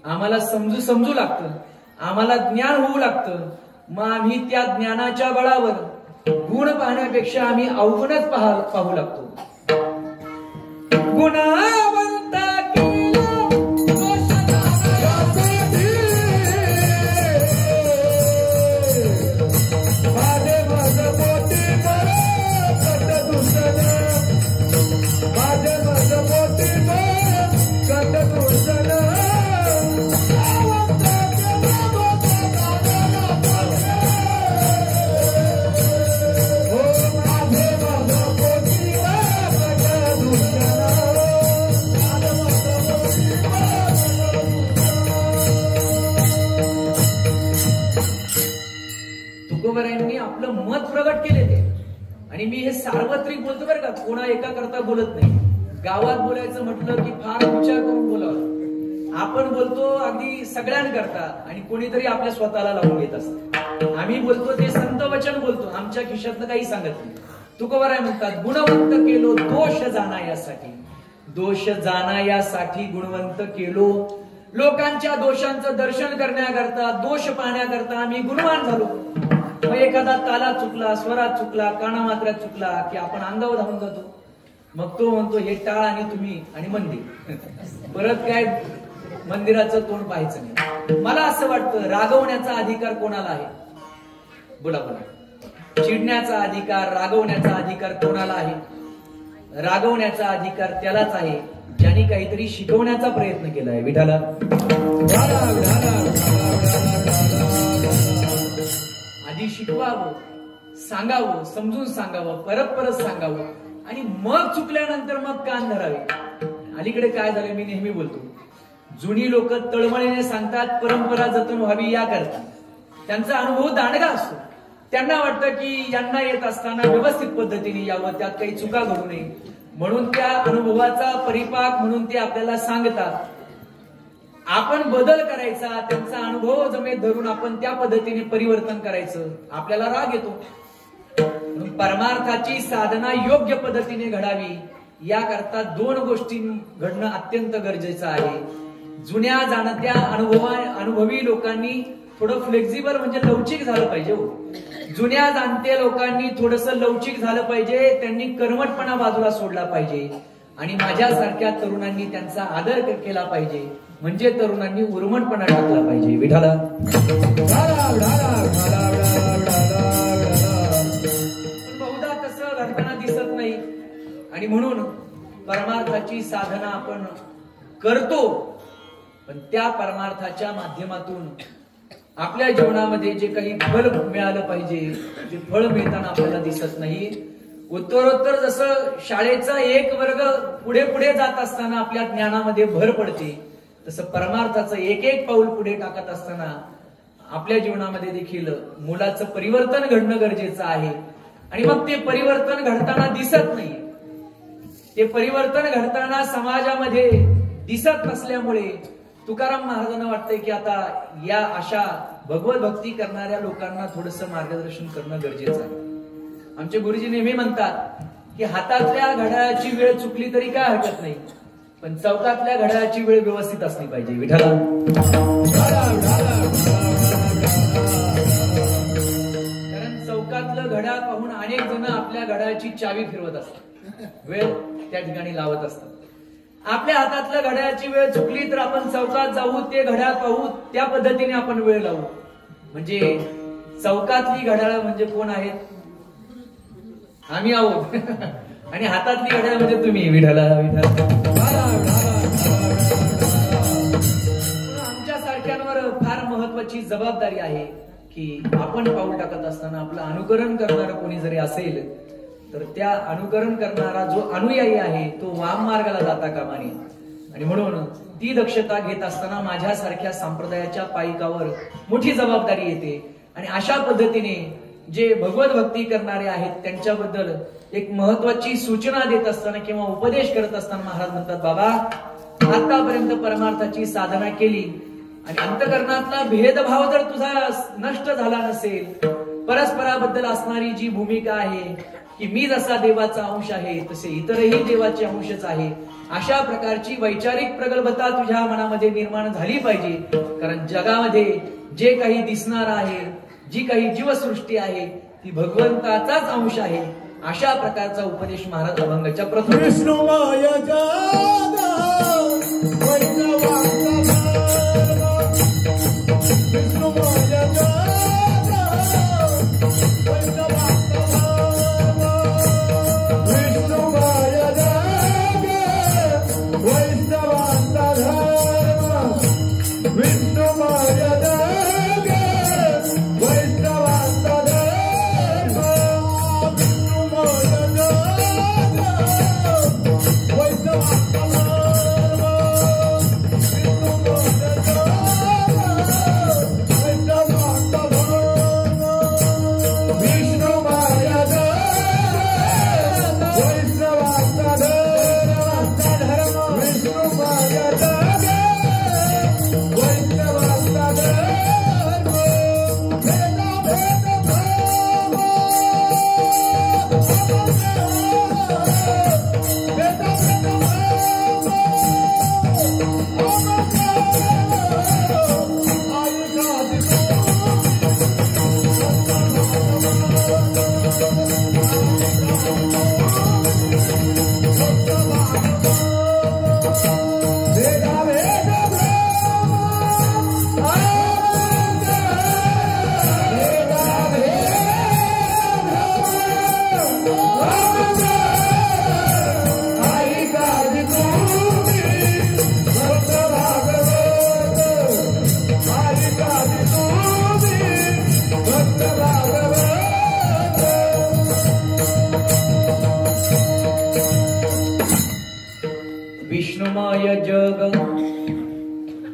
आम्हाला समजू समजू लागतं, आम्हाला ज्ञान होऊ लागतं. मग आम्ही त्या ज्ञानाच्या बळावर गुण पाहण्यापेक्षा आम्ही अवगुणच पाहू लागतो. गुणवंत तुकोबारायांनी आपलं मत प्रगट केले ते. आणि मी हे सार्वत्रिक बोलतो बरं का, कोणा एका करता बोलत नाही. गावात बोलायचं म्हटलं की फार विचार करून बोलावं. आपण बोलतो अगदी सगळ्यांकरता आणि कोणीतरी आपल्या स्वतःला लावून घेत असत. आम्ही बोलतो ते संत वचन बोलतो, आमच्या खिशातलं काही सांगत नाही. तुकोबाराय म्हणतात, गुणवंत केलो दोष जाणायासाठी. दोष जाणायासाठी गुणवंत केलो. लोकांच्या दोषांचं दर्शन करण्याकरता, दोष पाहण्याकरता आम्ही गुणवान झालो. मग एखादा तालात चुकला, स्वरात चुकला, कानामात्रात चुकला की आपण अंगावर धावून जातो. मग तो म्हणतो हे टाळ आणि तुम्ही आणि मंदिर. परत काय मंदिराचं तोंड पाहायचं नाही. मला असं वाटतं, रागवण्याचा अधिकार कोणाला आहे? बोला बोला. चिडण्याचा अधिकार, रागवण्याचा अधिकार कोणाला आहे? रागवण्याचा अधिकार त्यालाच आहे ज्यांनी काहीतरी शिकवण्याचा प्रयत्न केलाय. विठाला आधी शिकवावं, सांगावं, समजून सांगावं, परत परत सांगावं आणि मग चुकल्यानंतर मग कान धरावे. अलीकडे काय झालं, मी नेहमी बोलतो, जुनी लोक तळमळीने सांगतात परंपरा जतन व्हावी याकरता. त्यांचा अनुभव दांडगा असतो. त्यांना वाटतं की यांना येत असताना व्यवस्थित पद्धतीने यावं, त्यात काही चुका घडू नये म्हणून त्या अनुभवाचा परिपाक म्हणून ते आपल्याला सांगतात. आपण बदल करायचा, त्यांचा अनुभव जमे धरून आपण त्या पद्धतीने परिवर्तन करायचं. आपल्याला राग येतो. परमार्थाची साधना योग्य पद्धतीने घडावी याकरता दोन गोष्टी घडणं अत्यंत गरजेचं आहे. जुन्या जाणत्या अनुभवी लोकांनी थोडं फ्लेक्झिबल म्हणजे लवचिक झालं पाहिजे. जुन्या जाणत्या लोकांनी थोडंसं लवचिक झालं पाहिजे. त्यांनी कर्मठपणा बाजूला सोडला पाहिजे आणि माझ्यासारख्या तरुणांनी त्यांचा आदर केला पाहिजे. म्हणजे तरुणांनी उर्मटपणा टाकला पाहिजे. विठाला बहुधा तसं घडताना दिसत नाही आणि म्हणून परमार्थाची साधना आपण करतो पण त्या परमार्थाच्या माध्यमातून आपल्या जीवनामध्ये जे काही फळ मिळालं पाहिजे ते फळ मिळताना आपल्याला दिसत नाही. उत्तरोत्तर जसं शाळेचा एक वर्ग पुढे पुढे जात असताना आपल्या ज्ञानामध्ये भर पडते, तसं परमार्थाचं एक एक पाऊल पुढे टाकत असताना आपल्या जीवनामध्ये देखील मुलाचं परिवर्तन घडणं गरजेचं आहे. आणि मग ते परिवर्तन घडताना दिसत नाही, ते परिवर्तन घडताना समाजामध्ये दिसत नसल्यामुळे तुकाराम महाराजांना वाटतंय की आता या अशा भगवत भक्ती करणाऱ्या लोकांना थोडंसं मार्गदर्शन करणं गरजेचं आहे. आमचे गुरुजी नेहमी म्हणतात की हातातल्या घड्याळाची वेळ चुकली तरी काय हरकत नाही, पण चौकातल्या घड्याळाची वेळ व्यवस्थित असली पाहिजे. विठ्ठला कारण चौकातलं घड्याळ पाहून अनेक जण आपल्या घड्याळाची चावी फिरवत असतात, वेळ त्या ठिकाणी लावत असतात. आपल्या हातातल्या घड्याळाची वेळ चुकली तर आपण चौकात जाऊ, ते घड्याळ पाहू, त्या पद्धतीने आपण वेळ लावू. म्हणजे चौकातली घड्याळ म्हणजे कोण आहेत? आम्ही आहोत. आणि हातातली घड्याळ म्हणजे तुम्ही. विठ्ठला आमच्या सारख्यांवर फार महत्वाची जबाबदारी आहे की आपण पाऊल टाकत असताना आपलं अनुकरण करणारं कोणी जरी असेल तर त्या अनुकरण करणारा जो अनुयायी आहे तो वाम मार्गाला जाता कामा नये. आणि म्हणून ती दक्षता घेत असताना माझ्यासारख्या संप्रदायाच्या पायिकावर मोठी जबाबदारी येते. आणि अशा पद्धतीने जे भगवत भक्ती करणारे आहेत त्यांच्याबद्दल एक महत्वाची सूचना देत असताना किंवा उपदेश करत असताना महाराज म्हणतात, बाबा आतापर्यंत परमार्थाची साधना केली आणि अंतकरणातला भेदभाव जर तुझा नष्ट झाला नसेल, परस्पराबद्दल असणारी जी भूमिका आहे की मी जसा देवाचा अंश आहे तसे इतरही देवाचे अंशच आहे, अशा प्रकारची वैचारिक प्रगल्भता तुझ्या मनामध्ये निर्माण झाली पाहिजे. कारण जगामध्ये जे काही दिसणार आहे, जी काही जीवसृष्टी आहे ती भगवंताचाच अंश आहे. अशा प्रकारचा उपदेश महाराज अभंगाच्या प्रथम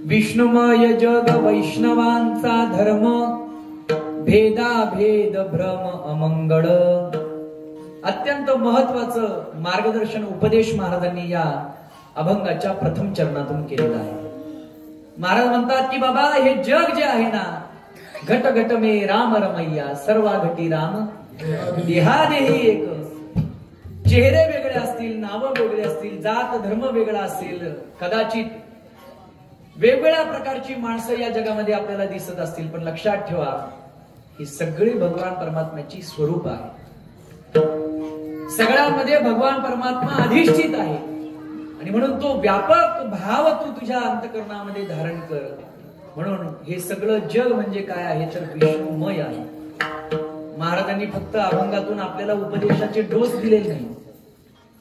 विष्णुमय जग वैष्णवांचा धर्म, भेदाभेद भ्रम अमंगळ. अत्यंत महत्वाचं मार्गदर्शन उपदेश महाराजांनी या अभंगाच्या प्रथम चरणातून केलेला आहे. महाराज म्हणतात की बाबा हे जग जे आहे ना, घट घट मे राम रमैया, सर्वा घटी राम देहादेही एक. चेहरे वेगळे असतील, नाव वेगळे असतील, जात धर्म वेगळा असेल, कदाचित वेगवेगळ्या प्रकारची माणसं या जगामध्ये आपल्याला दिसत असतील, पण लक्षात ठेवा ही सगळी भगवान परमात्म्याची स्वरूप आहे. सगळ्यांमध्ये भगवान परमात्मा अधिष्ठित आहे आणि म्हणून तो व्यापक भाव तू तुझ्या अंतकरणामध्ये धारण कर. म्हणून हे सगळं जग म्हणजे काय आहे तर विष्णुमय आहे. महाराजांनी फक्त अभंगातून आपल्याला उपदेशाचे डोस दिलेले नाही,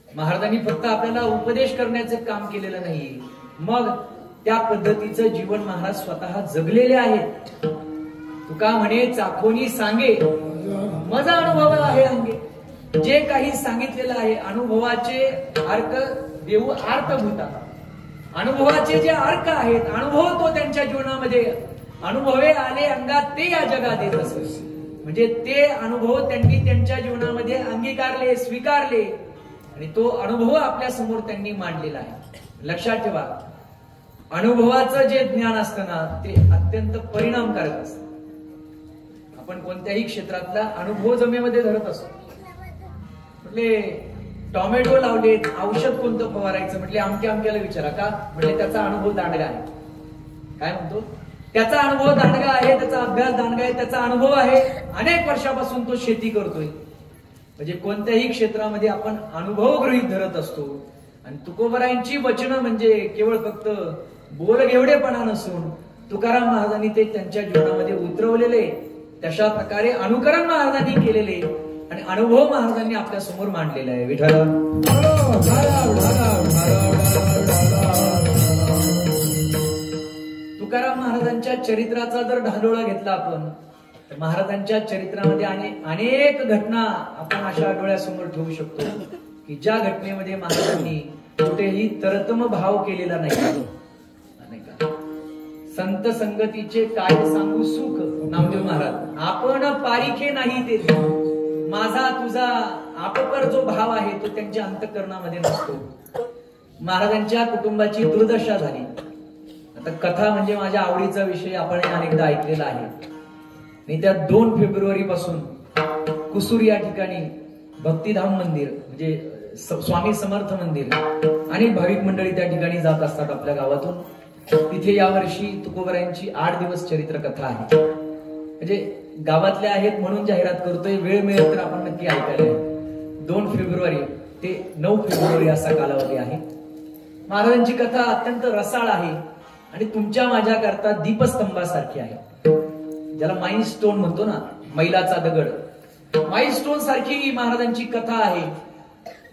महाराजांनी फक्त आपल्याला उपदेश करण्याचे काम केलेलं नाही, मग त्या पद्धतीचं जीवन महाराज स्वतः जगलेले आहेत. तुका म्हणे चाखोनी सांगे, मजा अनुभव आहे अंगे. जे काही सांगितलेलं आहे अनुभवाचे अर्थ देऊ अर्थभूता. अनुभवाचे जे अर्थ आहेत, अनुभव तो त्यांच्या जीवनामध्ये अनुभवे आले अंगात ते या जगात येत असत. म्हणजे ते अनुभव त्यांनी त्यांच्या जीवनामध्ये अंगीकारले, स्वीकारले आणि तो अनुभव आपल्या समोर त्यांनी मांडलेला आहे. लक्षात ठेवा, अनुभवाचं जे ज्ञान असतं ना ते अत्यंत परिणामकारक असतं. आपण कोणत्याही क्षेत्रातला अनुभव जमेमध्ये धरत असतो. म्हटले टोमॅटो लावलेत, औषध कोणतं फवारायचं, म्हटले अमक्याला विचारा का, म्हटले त्याचा अनुभव दांडगा आहे. काय म्हणतो, त्याचा अनुभव दांडगा आहे, त्याचा अभ्यास दांडगा आहे, त्याचा अनुभव आहे, अनेक वर्षापासून तो शेती करतोय. म्हणजे कोणत्याही क्षेत्रामध्ये आपण अनुभव गृहीत धरत असतो. आणि तुकोबरायांची वचनं म्हणजे केवळ फक्त बोलघेवडेपणा नसून तुकाराम महाराजांनी ते त्यांच्या जीवनामध्ये उतरवलेले, तशा प्रकारे अनुकरण महाराजांनी केलेले आणि अनुभव महाराजांनी आपल्या समोर मांडलेला आहे. विठ्ठल तुकाराम महाराजांच्या चरित्राचा जर ढालोळा घेतला आपण तर महाराजांच्या चरित्रामध्ये अनेक घटना आपण अशा डोळ्यासमोर ठेवू शकतो की ज्या घटनेमध्ये महाराजांनी कुठेही तरतम भाव केलेला नाही. संत संगतीचे काय सांगू सुख, नामदेव महाराज. आपण पारिखे नाही ते, माझा तुझा आपपर जो भाव आहे तो त्यांच्या अंतःकरणामध्ये नसतो. महाराजांच्या कुटुंबाची दुर्दशा झाली. आता कथा म्हणजे माझ्या आवडीचा विषय, आपण अनेकदा ऐकलेला आहे. आणि त्या 2 फेब्रुवारी पासून कुसूर या ठिकाणी भक्तिधाम मंदिर म्हणजे स्वामी समर्थ मंदिर आणि भाविक मंडळी त्या ठिकाणी जात असतात आपल्या गावातून. तिथे यावर्षी तुकोबरायांची 8 दिवस चरित्र कथा आहे. म्हणजे गावातल्या आहेत म्हणून जाहिरात करतोय, वेळ मिळेल तर आपण नक्की ऐकायला. 2 फेब्रुवारी ते 9 फेब्रुवारी असा कालावधी आहे. महाराजांची कथा अत्यंत रसाळ आहे आणि तुमच्या माझ्या करता दीपस्तंभासारखी आहे. ज्याला माइल स्टोन म्हणतो ना, मैलाचा दगड, माइल स्टोन सारखी महाराजांची कथा आहे.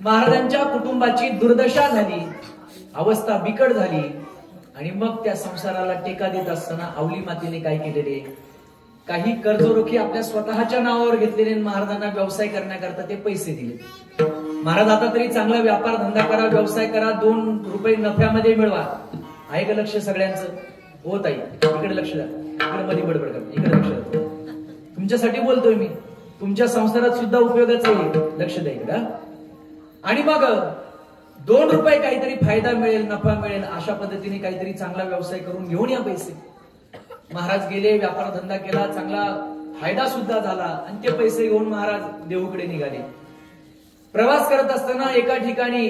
महाराजांच्या कुटुंबाची दुर्दशा झाली, अवस्था बिकट झाली आणि मग त्या संसाराला टेका देत असताना आवली मातेने काय केलेले, काही कर्जरोखी आपल्या स्वतःच्या नावावर घेतलेले, महाराजांना व्यवसाय करण्याकरता ते पैसे दिले. महाराज आता तरी चांगला व्यापार धंदा करा, व्यवसाय करा, 2 रुपये नफ्यामध्ये मिळवा. आहे का लक्ष सगळ्यांचं? हो ताई, इकडे लक्ष द्या, इकडे मध्ये बडबड करा, इकडे लक्ष द्या. तुमच्यासाठी बोलतोय मी, तुमच्या संसारात सुद्धा उपयोगाचं आहे, लक्ष द्या इकडे. आणि मग 2 रुपये काहीतरी फायदा मिळेल, नफा मिळेल, अशा पद्धतीने काहीतरी चांगला व्यवसाय करून घेऊन या पैसे. महाराज गेले, व्यापार धंदा केला, चांगला फायदा सुद्धा झाला आणि ते पैसे घेऊन महाराज देहूकडे निघाले. प्रवास करत असताना एका ठिकाणी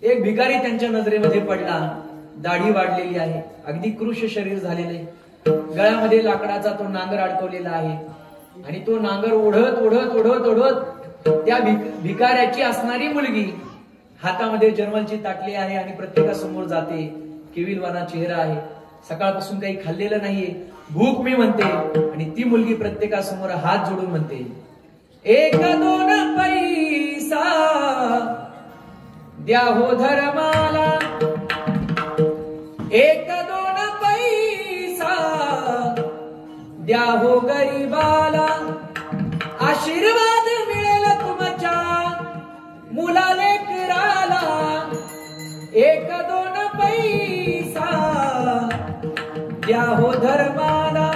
एक भिकारी त्यांच्या नजरेमध्ये पडला. दाढी वाढलेली आहे, अगदी कृश शरीर झालेले, गळ्यामध्ये लाकडाचा तो नांगर अडकवलेला आहे आणि तो नांगर ओढत ओढत ओढत ओढत त्या भिकाऱ्याची असणारी मुलगी हातामध्ये जर्मलची ताटली आहे आणि प्रत्येकासमोर जाते. केविलवाना चेहरा आहे, सकाळपासून काही खाल्लेलं नाहीये, भूक मी म्हणते. आणि ती मुलगी प्रत्येकासमोर हात जोडून म्हणते, 1-2 पैसा द्या हो धर्माला, 1-2 पैसा द्या हो गरीबाला, आशीर्वाद मिळेल तुमच्या मुलाले कराला, 1-2 पैसा द्या हो धर्माला.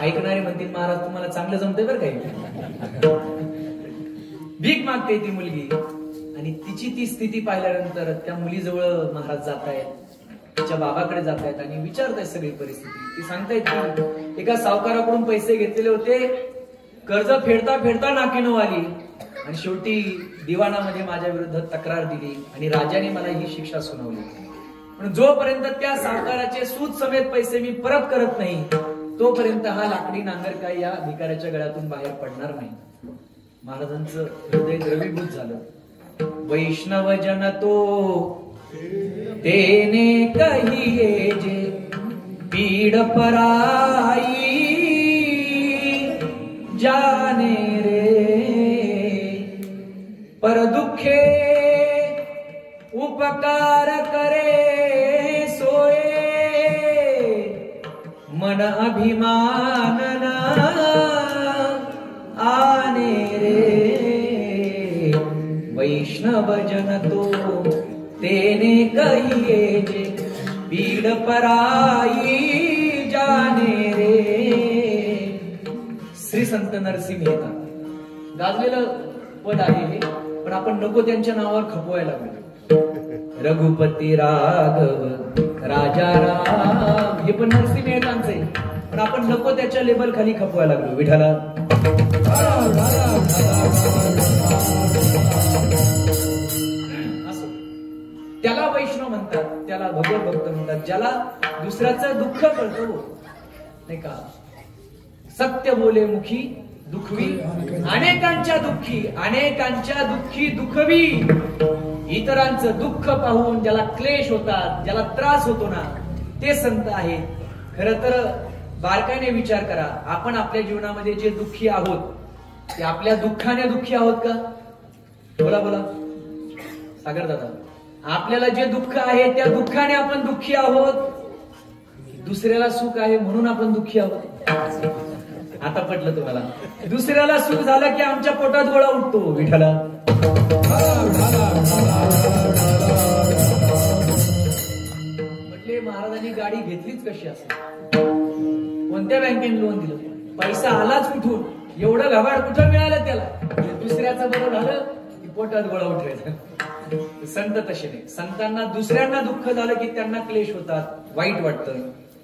ऐकणारे म्हणतील, महाराज तुम्हाला चांगलं जमतंय बरं काही. भीक मागते ती मुलगी आणि तिची ती स्थिती पाहिल्यानंतर त्या मुलीजवळ महाराज जात आहेत, तिच्या बाबाकडे जात आहेत आणि विचारतायत सगळी परिस्थिती. ती सांगतायत की एका सावकाराकडून पैसे घेतलेले होते, कर्ज फेडता फेडता नाकीनऊ आली आणि शेवटी दिवाणामध्ये माझ्या विरुद्ध तक्रार दिली आणि राजाने मला ही शिक्षा सुनावली. पण जोपर्यंत त्या सावकाराचे सूद समेत पैसे मी परत करत नाही तोपर्यंत हा लाकडी नांगर काय या भिकाऱ्याच्या गळ्यातून बाहेर पडणार नाही. महाराजांचं हृदय द्रवीभूत झालं. वैष्णव जन तो तेने कहिए जे पीड पराई, जाने रे पर दुखे उपकार करे सोए, मन अभिमान आने रे. भजन तो तेने कहिए जे पीड पराई जाने रे. श्री संत नरसिंह मेहता गाजलेलं पद आहे हे, पण आपण नको त्यांच्या नावावर खपवायला लागलो. रघुपती राघव राजा राम हे पण नरसिंह मेहतांचं आहे, पण आपण नको त्याच्या लेबल खाली खपवायला लागलो. विठाला असो, त्याला वैष्णव म्हणतात, त्याला भगवत भक्त म्हणतात, ज्याला दुसऱ्याचं दुःख कळतो नाही का. सत्य बोले मुखी दुखवी अनेकांच्या दुःखी दुखवी. इतरांचं दुःख पाहून ज्याला क्लेश होतात, ज्याला त्रास होतो ना, ते संत आहेत. खरं तर बारकाईने विचार करा, आपण आपल्या जीवनामध्ये जे दुःखी आहोत ते आपल्या दुःखाने दुःखी आहोत का? बोला बोला सागर दादा, आपल्याला जे दुःख आहे त्या दुःखाने आपण दुःखी आहोत, दुसऱ्याला सुख आहे म्हणून आपण दुःखी आहोत? आता पटलं तुम्हाला? दुसऱ्याला सुख झालं की आमच्या पोटात गोळा उठतो. विठाला म्हटले महाराजांनी गाडी घेतलीच कशी असेल, कोणत्या बँकेने लोन दिलं, पैसा आलाच कुठून, एवढं घबाड कुठं मिळालं त्याला? दुसऱ्याचं बरं झालं की पोटात गोळा उठवायचं. संत तसे नाही. संतांना दुसऱ्यांना दुःख झालं की त्यांना क्लेश होतात, वाईट वाटतं.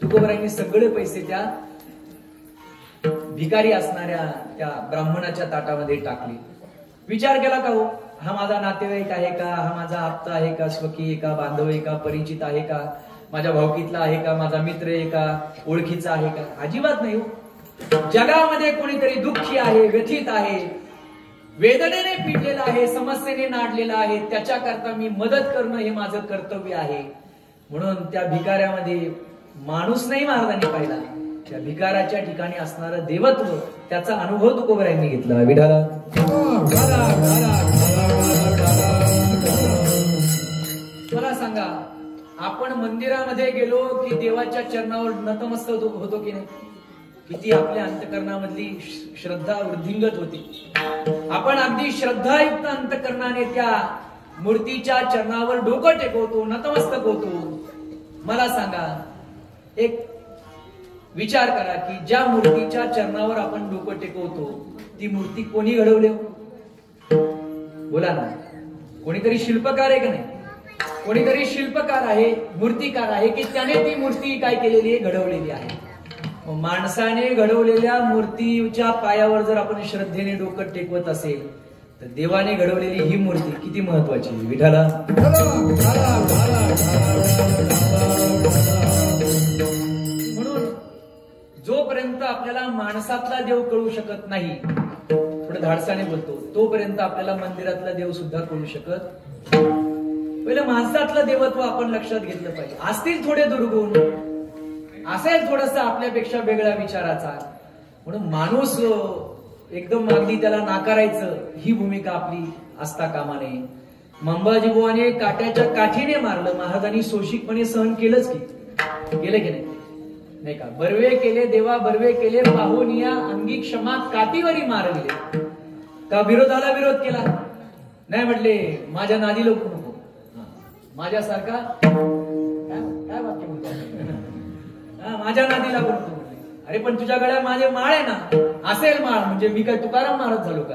तुकोबारायांनी सगळे पैसे त्या भिकारी असणाऱ्या त्या ब्राह्मणाच्या ताटामध्ये टाकले. विचार केला का हो, हा माझा नातेवाईक आहे का, हा माझा आप्ता आहे का, स्वकी आहे का, बांधव आहे का, परिचित आहे का, माझ्या भावकीतला आहे का, माझा मित्र आहे का, ओळखीचा आहे का? अजिबात नाही हो. जगामध्ये कोणीतरी दुःखी आहे, व्यथित आहे, वेदनेने पिडलेला आहे, समस्येने नाडलेला आहे, त्याच्याकरता मी मदत करणं हे माझं कर्तव्य आहे. म्हणून त्या भिकाऱ्यामध्ये माणूस नाही महाराजांनी पाहिला, त्या भिकाराच्या ठिकाणी असणारं देवत्व, त्याचा अनुभव तुकोबारायांनी घेतला. विठाला मला सांगा, आपण मंदिरामध्ये गेलो की देवाच्या चरणावर नतमस्तक होतो की नाही? किती आपल्या अंतकरणामधली श्रद्धा वृद्धिंगत होती. आपण अगदी श्रद्धायुक्त अंतकरणाने त्या मूर्तीच्या चरणावर डोकं टेकवतो, नतमस्तक होतो. मला सांगा, एक विचार करा की ज्या मूर्तीच्या चरणावर आपण डोकं टेकवतो ती मूर्ती कोणी घडवली? बोला ना. कोणीतरी शिल्पकार आहे का नाही? कोणीतरी शिल्पकार आहे, मूर्तिकार आहे की त्याने ती मूर्ती काय केलेली आहे? घडवलेली आहे. माणसाने घडवलेल्या मूर्तीच्या पायावर जर आपण श्रद्धेने डोकं टेकवत असेल तर देवाने घडवलेली ही मूर्ती किती महत्वाची. विठाला म्हणून जोपर्यंत आपल्याला माणसातला देव कळू शकत नाही, थोडं धाडसाने बोलतो, तोपर्यंत आपल्याला मंदिरातला देव सुद्धा कळू शकत. पहिलं माणसातलं देवत्व आपण लक्षात घेतलं पाहिजे. असतील थोडे दुर्गुण, असेल थोडस आपल्यापेक्षा वेगळ्या विचाराचा, म्हणून माणूस एकदम अगदी त्याला नाकारायचं ही भूमिका आपली असता कामा नये. मंबाजीबुवाने काट्याच्या काठीने मारलं, महाराजांनी सोशिकपणे सहन केलंच की केलं की नाही का? बर्वे केले देवा बर्वे केले, पाहुनिया अंगी क्षमा काठीवरी मारले. का विरोधाला विरोध केला नाही? म्हटले माझ्या नादी लोक नको, माझ्यासारखा काय वाक्य म्हणतो, माझ्या नादी लागू नको. अरे पण तुझ्या गळ्यात माझे माळ आहे ना, असेल माळ म्हणजे मी काय तुकाराम महाराज झालो का?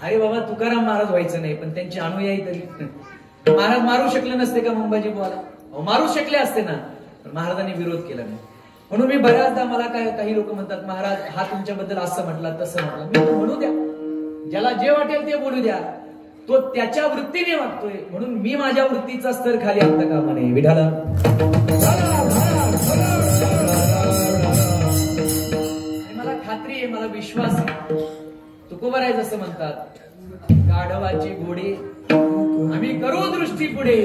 अरे बाबा तुकाराम महाराज व्हायचं नाही, पण त्यांची अनुयायी तरी महाराज मारू शकले नसते का मंबाजी बुवाला? मारू शकले असते ना, पण महाराजांनी विरोध केला नाही. म्हणून मी बऱ्याचदा मला काही लोक म्हणतात महाराज हा तुमच्याबद्दल असं म्हटला तसं म्हटलं. मी म्हणू द्या, ज्याला जे वाटेल ते बोलू द्या, तो त्याच्या वृत्तीने वागतोय, म्हणून मी माझ्या वृत्तीचा स्तर खाली आणता कामा नये. विठाला मला खात्री आहे, मला विश्वास आहे, तुकोबाराय जसं म्हणतात, गाढवाचे घोडे आम्ही करू दृष्टी पुढे.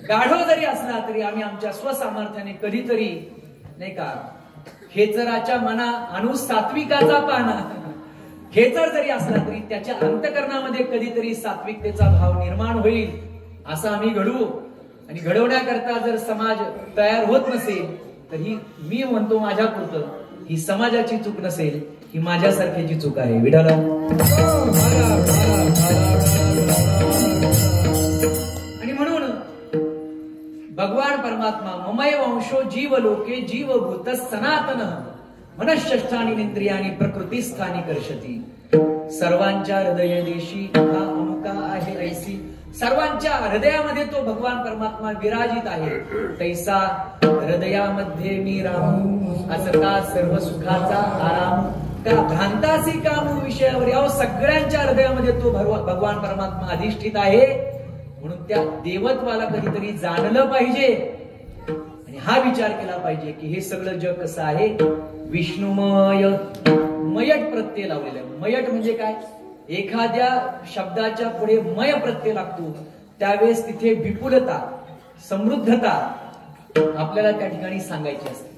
गाढव जरी असला तरी आम्ही आमच्या स्वसामर्थ्याने कधीतरी नाही का खेचराच्या मना आणू सात्विकाचा पाना. खेचर जरी असला तरी त्याच्या अंतकरणामध्ये कधीतरी सात्विकतेचा भाव निर्माण होईल, असं आम्ही घडवू. आणि घडवण्याकरता जर समाज तयार होत नसेल तर ही मी म्हणतो माझ्या पुरतं ही समाजाची चूक नसेल, ही माझ्यासारख्याची चूक आहे. विठाला आणि म्हणून भगवान परमात्मा ममय वंशो जीव लोके जीवभूत सनातन मनःष्ठानी इंद्रियानी प्रकृतीस्थानी कर्षती. सर्वांच्या हृदय देशी हा अमुका आहे ऐसी. सर्वांच्या हृदयामध्ये तो भगवान परमात्मा विराजित आहे. तैसा हृदयामध्ये मी राहू असं का सर्व सुखाचा आराम का भ्रांतासी कामू विषयावर. या सगळ्यांच्या हृदयामध्ये तो भगवान परमात्मा अधिष्ठित आहे. म्हणून त्या देवत्वाला कधीतरी जाणलं पाहिजे आणि हा विचार केला पाहिजे की हे सगळं जग कसं आहे. विष्णुमय. मयट प्रत्यय लावलेला आहे. मयट म्हणजे काय. एखाद्या शब्दाच्या पुढे मय प्रत्यय लागतो त्यावेळेस तिथे विपुलता समृद्धता आपल्याला त्या ठिकाणी सांगायची असते.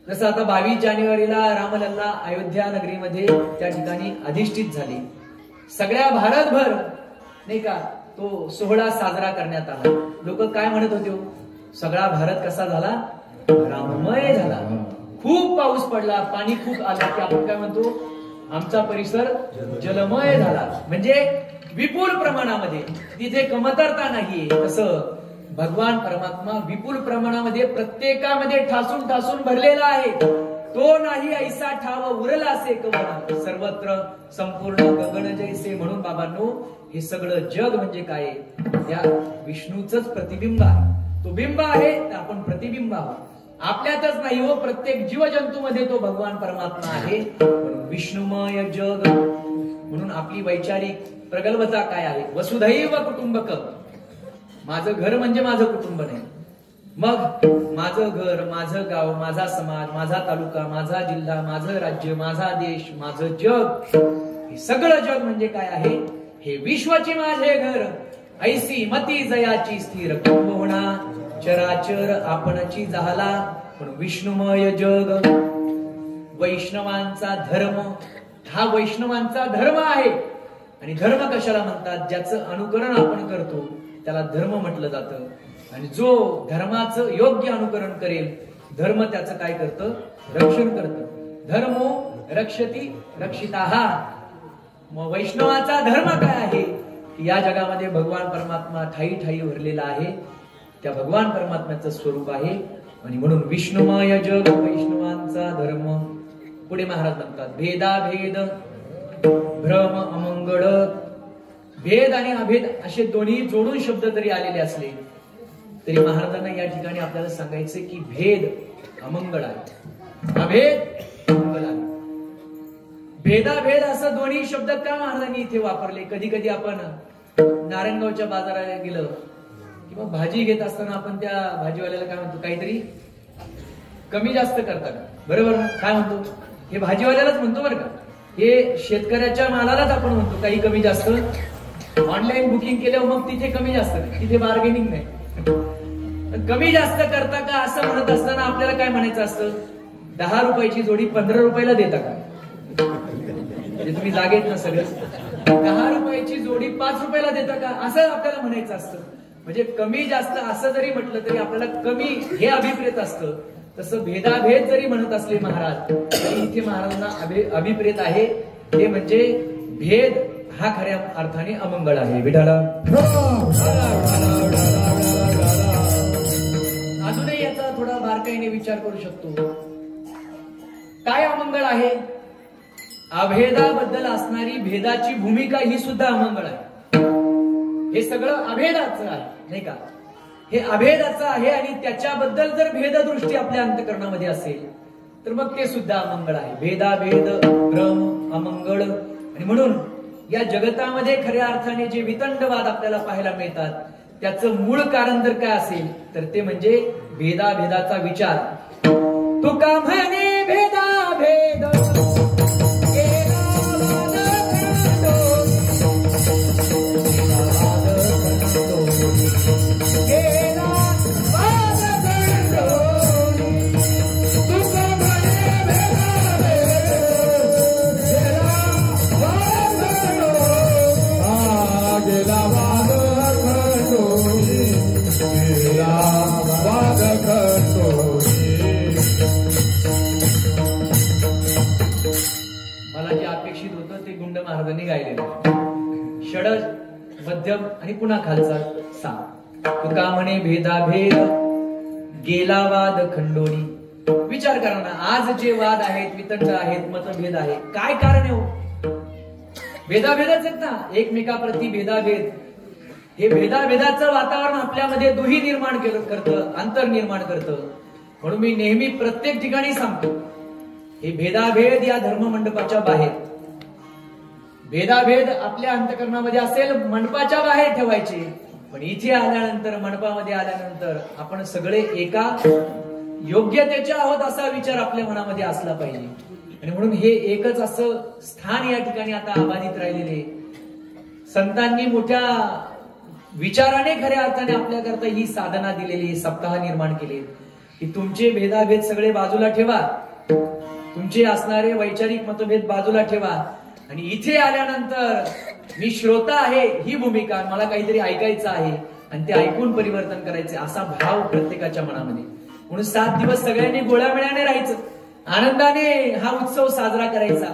जसं आता 22 जानेवारीला रामलल्ला अयोध्या नगरीमध्ये त्या ठिकाणी अधिष्ठित झाले. सगळ्या भारतभर नाही का तो सोहळा साजरा करण्यात आला. लोक काय म्हणत होते. सगळा भारत कसा झाला. राममय झाला. खूप पाऊस पडला. पाणी खूप आलं की आपण काय म्हणतो आमचा परिसर जलमय झाला. म्हणजे विपुल प्रमाणामध्ये तिथे कमतरता नाहीये. तसं भगवान परमात्मा विपुल प्रमाणामध्ये प्रत्येकामध्ये ठासून ठासून भरलेला आहे. तो नाही ऐसा ठाव उरला असे कवन सर्वत्र संपूर्ण गगन जैसे. म्हणून बाबांनो हे सगळं जग म्हणजे काय. त्या विष्णूचंच प्रतिबिंब आहे. तो बिंब आहे तर आपण प्रतिबिंब आहोत. आपल्यातच नाही हो प्रत्येक जीवजंतूमध्ये तो भगवान परमात्मा आहे. म्हणून विष्णुमय जग. म्हणून आपली वैचारिक प्रगल्भता काय आहे. वसुधैव कुटुंबकम. माझं घर म्हणजे माझं कुटुंब नाही. मग माझं घर माझं गाव माझा समाज माझा तालुका माझा जिल्हा माझं राज्य माझा देश माझं जग हे सगळं जग म्हणजे काय आहे. हे विश्वाची माझे घर ऐसी मती जयाची स्थिर कुंभोणा चराचर आपणची झाला. पण विष्णुमय जग. वैष्णवांचा धर्म हा वैष्णवांचा धर्म आहे. आणि धर्म कशाला म्हणतात. ज्याचं अनुकरण आपण करतो त्याला धर्म म्हटलं जातं. आणि जो धर्माचं योग्य अनुकरण करेल धर्म त्याचं काय करतं रक्षण करतं. धर्मो रक्षती रक्षिताः. मग वैष्णवाचा धर्म काय आहे की या जगामध्ये भगवान परमात्मा ठाई ठाई भरलेला आहे. त्या भगवान परमात्म्याचं स्वरूप आहे. आणि म्हणून विष्णुमय जग वैष्णवांचा धर्म. पुढे महाराज म्हणतात भेदाभेद भ्रम अमंगळ. भेद आणि अभेद असे दोन्ही जोडून शब्द जरी आलेले असले तरी महाराजांना या ठिकाणी आपल्याला सांगायचे की भेद अमंगळ आहे अभेद मंगळ आहे. भेदाभेद असं दोन्ही शब्द का महाराजांनी इथे वापरले. कधी कधी आपण नारायणगावच्या बाजाराला गेलं किंवा भाजी घेत असताना आपण त्या भाजीवाल्याला काय म्हणतो काहीतरी कमी जास्त करतात. बरोबर ना. काय म्हणतो हे भाजीवाल्यालाच म्हणतो बरं का. हे शेतकऱ्याच्या मालालाच आपण म्हणतो काही कमी जास्त. ऑनलाईन बुकिंग केल्यावर मग तिथे कमी जास्त नाही. तिथे बार्गेनिंग नाही. कमी जास्त करता का असं म्हणत असताना आपल्याला काय म्हणायचं असतं. 10 रुपयाची जोडी 15 रुपयाला देता का. म्हणजे तुम्ही जागेत ना सगळं. 10 रुपयाची जोडी 5 रुपयाला देता का असं आपल्याला म्हणायचं असतं. म्हणजे कमी जास्त असं जरी म्हटलं तरी आपल्याला कमी हे अभिप्रेत असतं. तसं भेदाभेद जरी म्हणत असले महाराज तरी इथे महाराजांना अभिप्रेत आहे. ते म्हणजे भेद हा खऱ्या अर्थाने अमंगळ आहे. विठाला अजूनही याचा थोडा बारकाईने विचार करू शकतो. काय अमंगळ आहे. अभेदाबद्दल असणारी भेदाची भूमिका ही सुद्धा अमंगळ आहे. हे सगळं अभेदाचं आहे नाही का. हे अभेदाचं आहे आणि त्याच्याबद्दल जर भेददृष्टी आपल्या अंतःकरणामध्ये असेल तर मग ते सुद्धा अमंगळ आहे. भेदाभेद भ्रम अमंगळ. आणि म्हणून या जगतामध्ये खऱ्या अर्थाने जे वितंडवाद आपल्याला पाहायला मिळतात त्याचं मूळ कारण जर काय असेल तर ते म्हणजे भेदाभेदाचा विचार. तुका म्हणे भेदाभेद मला जे अपेक्षित होतं ते गुंड महाराजांनी गायलेलं. मध्यम आणि पुन्हा खालचा सा. तुका म्हणे भेदाभेद गेला वाद खंडोनी. विचार करा ना, आज जे वाद आहेत, वितंड आहेत, मतभेद आहे, काय कारण आहे हो? भेदाभेदच आहेत ना, एकमेकाप्रती भेदाभेद. हे भेदाभेदाचं वातावरण आपल्यामध्ये दुही निर्माण करतं, अंतर निर्माण करतं. म्हणून मी नेहमी प्रत्येक ठिकाणी सांगतो, हे भेदाभेद या धर्म मंडपाच्या बाहेर, भेदाभेद आपल्या अंतःकरणामध्ये असेल मंडपाच्या बाहेर ठेवायचे. पण इथे आल्यानंतर, मंडपामध्ये आल्यानंतर आपण सगळे एका योग्यतेचे आहोत असा विचार आपल्या मनामध्ये असला पाहिजे. आणि म्हणून हे एकच असं स्थान या ठिकाणी आता आबादित राहिलेले. संतांनी मोठ्या विचाराने खऱ्या अर्थाने आपल्याकरता ही साधना दिलेली, सप्ताह निर्माण केले की तुमचे भेदाभेद सगळे बाजूला ठेवा, तुमचे असणारे वैचारिक मतभेद बाजूला ठेवा आणि इथे आल्यानंतर मी श्रोता आहे ही भूमिका, मला काहीतरी ऐकायचं आहे आणि ते ऐकून परिवर्तन करायचे असा भाव प्रत्येकाच्या मनामध्ये. म्हणून 7 दिवस सगळ्यांनी गोळ्यामेळ्याने राहायचं, आनंदाने हा उत्सव साजरा करायचा.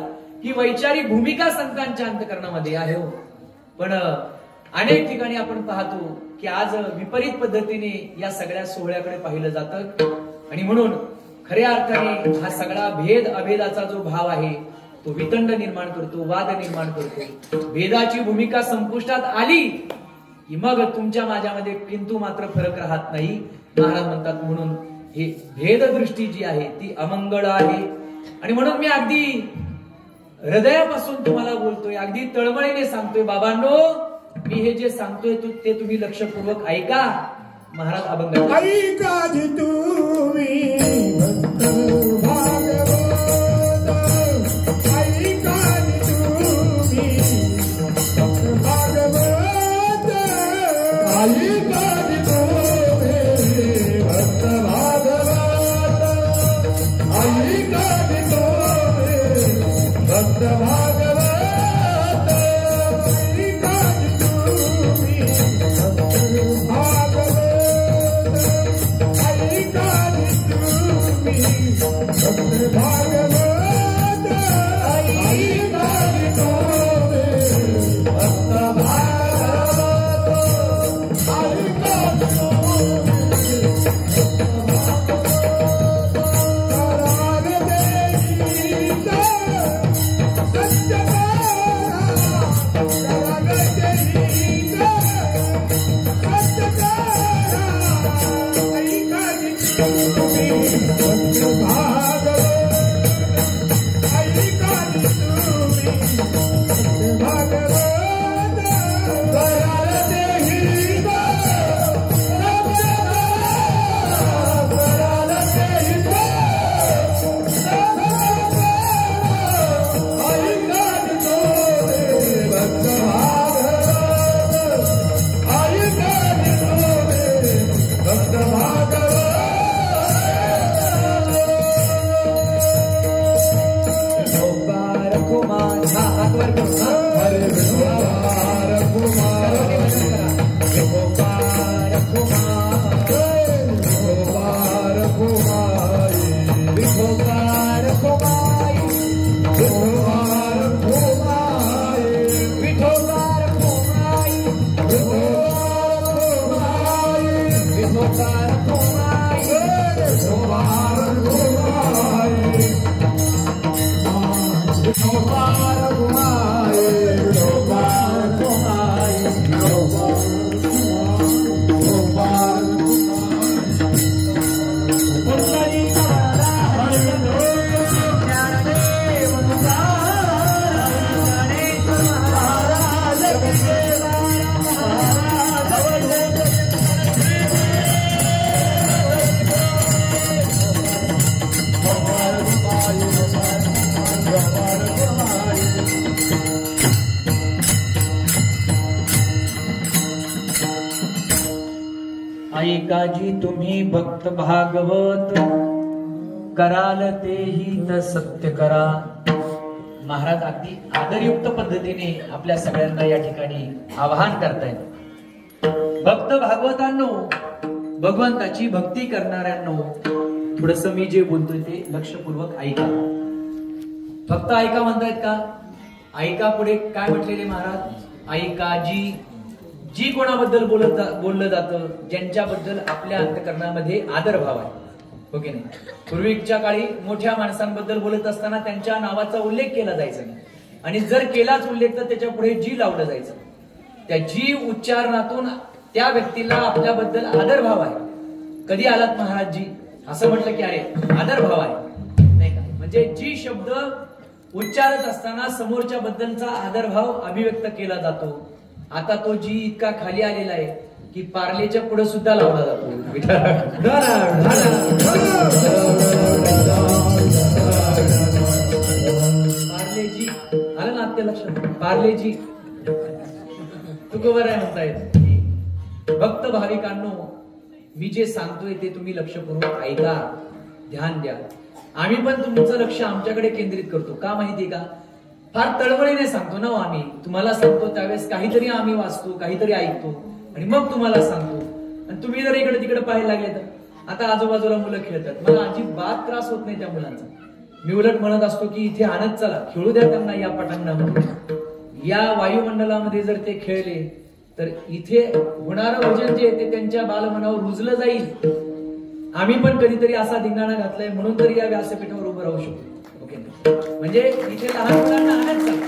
ही वैचारिक भूमिका संतांच्या अंतःकरणामध्ये आहे हो. पण अनेक ठिकाणी आपण पाहतो की आज विपरीत पद्धतीने या सगळ्या सोहळ्याकडे पाहिलं जातं. आणि म्हणून खऱ्या अर्थाने हा सगळा भेद अभेदाचा जो भाव आहे तो वितंड निर्माण करतो, वाद निर्माण करतो. भेदाची भूमिका संपुष्टात आली की मग तुमच्या माझ्यामध्ये किंतु मात्र फरक राहत नाही. महाराज म्हणतात म्हणून हे भेददृष्टी जी आहे ती अमंगळ आहे. आणि म्हणून मी अगदी हृदयापासून तुम्हाला बोलतोय, अगदी तळमळीने सांगतोय, बाबांनो मी हे जे सांगतोय ते तुम्ही लक्षपूर्वक ऐका. महाराज अभंग ऐका तुम्ही भागवत, ऐका तुम्ही भागवत, ऐका तुम्ही भक्त भागवत, ऐका तुम्ही भक्त भागवत, ऐका तुम्ही भक्त भागवत, ऐका तुम्ही भक्त भागवत, ऐका तुम्ही भक्त भागवत, ऐका ऐकाजी तुम्ही भक्त भागवत, कराल तेही तर सत्य करा. महाराज अगदी आदरयुक्त पद्धतीने आपल्या सगळ्यांना या ठिकाणी आवाहन करतायत. भक्त भागवतांनो, भगवंताची भक्ती करणाऱ्यांनो, थोडस मी जे बोलतोय ते लक्षपूर्वक ऐका. फक्त ऐका म्हणतायत का? ऐका पुढे काय म्हटलेले महाराज? ऐकाजी जी कोणाबद्दल बोललं जातं, ज्यांच्याबद्दल आपल्या अंतकरणामध्ये आदरभाव आहे, हो की नाही. पूर्वीच्या काळी मोठ्या माणसांबद्दल बोलत असताना त्यांच्या नावाचा उल्लेख केला जायचा नाही, आणि जर केलाच उल्लेख तर त्याच्या पुढे जी लावलं जायचं. त्या जी उच्चारणातून त्या व्यक्तीला आपल्याबद्दल आदरभाव आहे. कधी आलात महाराजजी असं म्हटलं की अरे आदरभाव आहे, नाही का. म्हणजे जी शब्द उच्चारत असताना समोरच्या बद्दलचा आदरभाव अभिव्यक्त केला जातो. आता तो जी इतका खाली आलेला आहे की पार्लेच्या पुढे सुद्धा लावला जातो. पार्लेजी आलं ना आपल्या लक्षात, पार्लेजी तुकोबर आहे म्हणतायत. भक्त भाविकांनो, मी जे सांगतोय ते तुम्ही लक्षपूर्वक ऐका, ध्यान द्या. आम्ही पण तुमचं लक्ष आमच्याकडे केंद्रित करतो. का माहितीये का, फार तळमळीने सांगतो ना आम्ही. तुम्हाला सांगतो त्यावेळेस काहीतरी आम्ही वाचतो, काहीतरी ऐकतो आणि मग तुम्हाला सांगतो. आणि तुम्ही जर इकडे तिकडे पाहायला लागले तर आता आजूबाजूला मुलं खेळतात, मला अजिबात त्रास होत नाही त्या मुलांचा. मी उलट म्हणत असतो की इथे आणत चला, खेळू द्या त्यांना या पटांगणामध्ये. या वायुमंडलामध्ये जर ते खेळले तर इथे होणारं वजन जे ते त्यांच्या बालमनावर रुजलं जाईल. आम्ही पण कधीतरी असा धिंगाणा घातलाय म्हणून तरी या व्यासपीठावर उभं राहू शकतो. ओके, म्हणजे इथे लहान मुलांना आणत चला.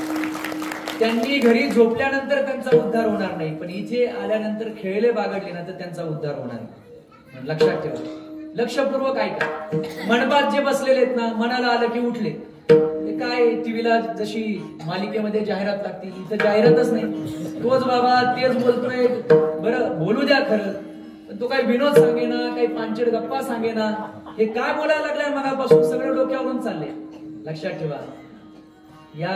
त्यांनी घरी झोपल्यानंतर त्यांचा उद्धार होणार नाही, पण इथे आल्यानंतर खेळले बागडले ना तर त्यांचा उद्धार होणार नाही. लक्षात ठेवा, लक्षपूर्वक ऐका. मंडपात जे बसलेले आहेत ना, मनाला आलं की उठले. ते काय टीव्हीला जशी मालिकेमध्ये जाहिरात लागते, इथं जाहिरातच नाही. तोच बाबा तेच बोलतोय. बरं बोलू द्या खरं, पण तो काही विनोद सांगेना, काही पांचट गप्पा सांगेना. हे काय बोलायला लागलाय मगापासून, सगळं डोक्यावरून चालले. लक्षात ठेवा, या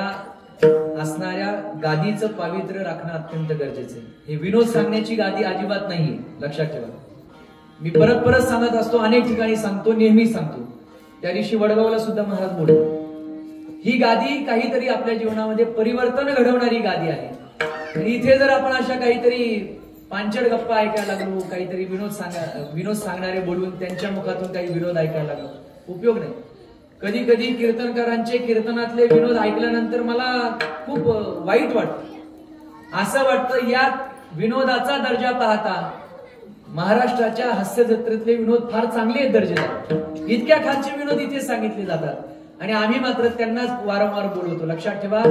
असणाऱ्या गादीचं पावित्र्य राखणं अत्यंत गरजेचं आहे. हे विनोद सांगण्याची गादी अजिबात नाहीये, लक्षात ठेवा. मी परत परत सांगत असतो, अनेक ठिकाणी सांगतो, नेहमी सांगतो. त्या दिवशी वडगावला सुद्धा महाराज बोलले, ही गादी काहीतरी आपल्या जीवनामध्ये परिवर्तन घडवणारी गादी आहे. आणि इथे जर आपण अशा काहीतरी पांचट गप्पा ऐकायला लागलो, काहीतरी विनोद सांगणारे बोलून त्यांच्या मुखातून काही विनोद ऐकायला लागलो, उपयोग नाही. कधी कधी कीर्तनकारांचे कीर्तनातले विनोद ऐकल्यानंतर मला खूप वाईट वाटतं. असं वाटतं यात विनोदाचा दर्जा पाहता महाराष्ट्राच्या हास्य जत्रेतले विनोद फार चांगले आहेत दर्जेदार. इतक्या खालचे विनोद इथे सांगितले जातात आणि आम्ही मात्र त्यांनाच वारंवार बोलवतो. लक्षात ठेवा,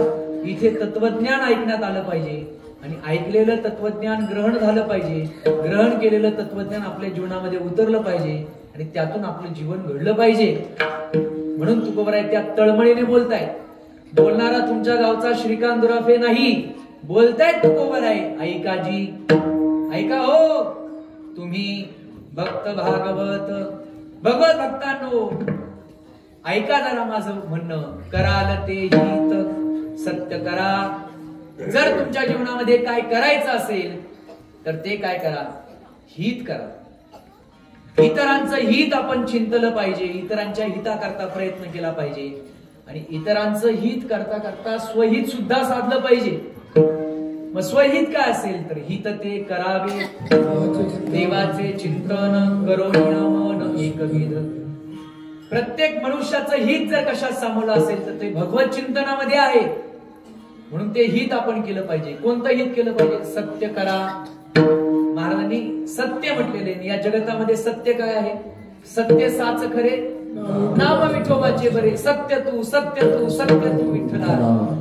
इथे तत्वज्ञान ऐकण्यात आलं पाहिजे आणि ऐकलेलं तत्वज्ञान ग्रहण झालं पाहिजे. ग्रहण केलेलं तत्वज्ञान आपल्या जीवनामध्ये उतरलं पाहिजे आणि त्यातून आपलं जीवन घडलं पाहिजे. म्हणून तुकोबर आहे त्या तळमळीने बोलतायत. बोलणारा तुमच्या गावचा श्रीकांत दुराफे नाही, बोलतायत तुकोबर आहे. ऐका जी, ऐका हो तुम्ही भक्त भागवत भगवत भक्तांनो, ऐका जरा माझं म्हणणं. कराल ते हित सत्य करा. जर तुमच्या जीवनामध्ये काय करायचं असेल तर ते काय करा, हित करा. इतरांचं हित आपण चिंतलं पाहिजे, इतरांच्या हिताकरता प्रयत्न केला पाहिजे आणि इतरांचं हित करता करता स्वहित सुद्धा साधलं पाहिजे. मग स्वहित काय असेल तर हित ते करावे, देवाचे चिंतन करोनिया मन एकविध. प्रत्येक मनुष्याचं हित जर कशात सामावलं असेल तर ते भगवत चिंतनामध्ये आहे. म्हणून ते हित आपण केलं पाहिजे. कोणतं हित केलं पाहिजे, सत्य करा. महाराजांनी सत्य म्हटलेले. या जगतामध्ये सत्य काय आहे, सत्य साच खरे नाम विठोबाचे बरे. सत्य तू सत्य तू सत्य तू विठ्ठला.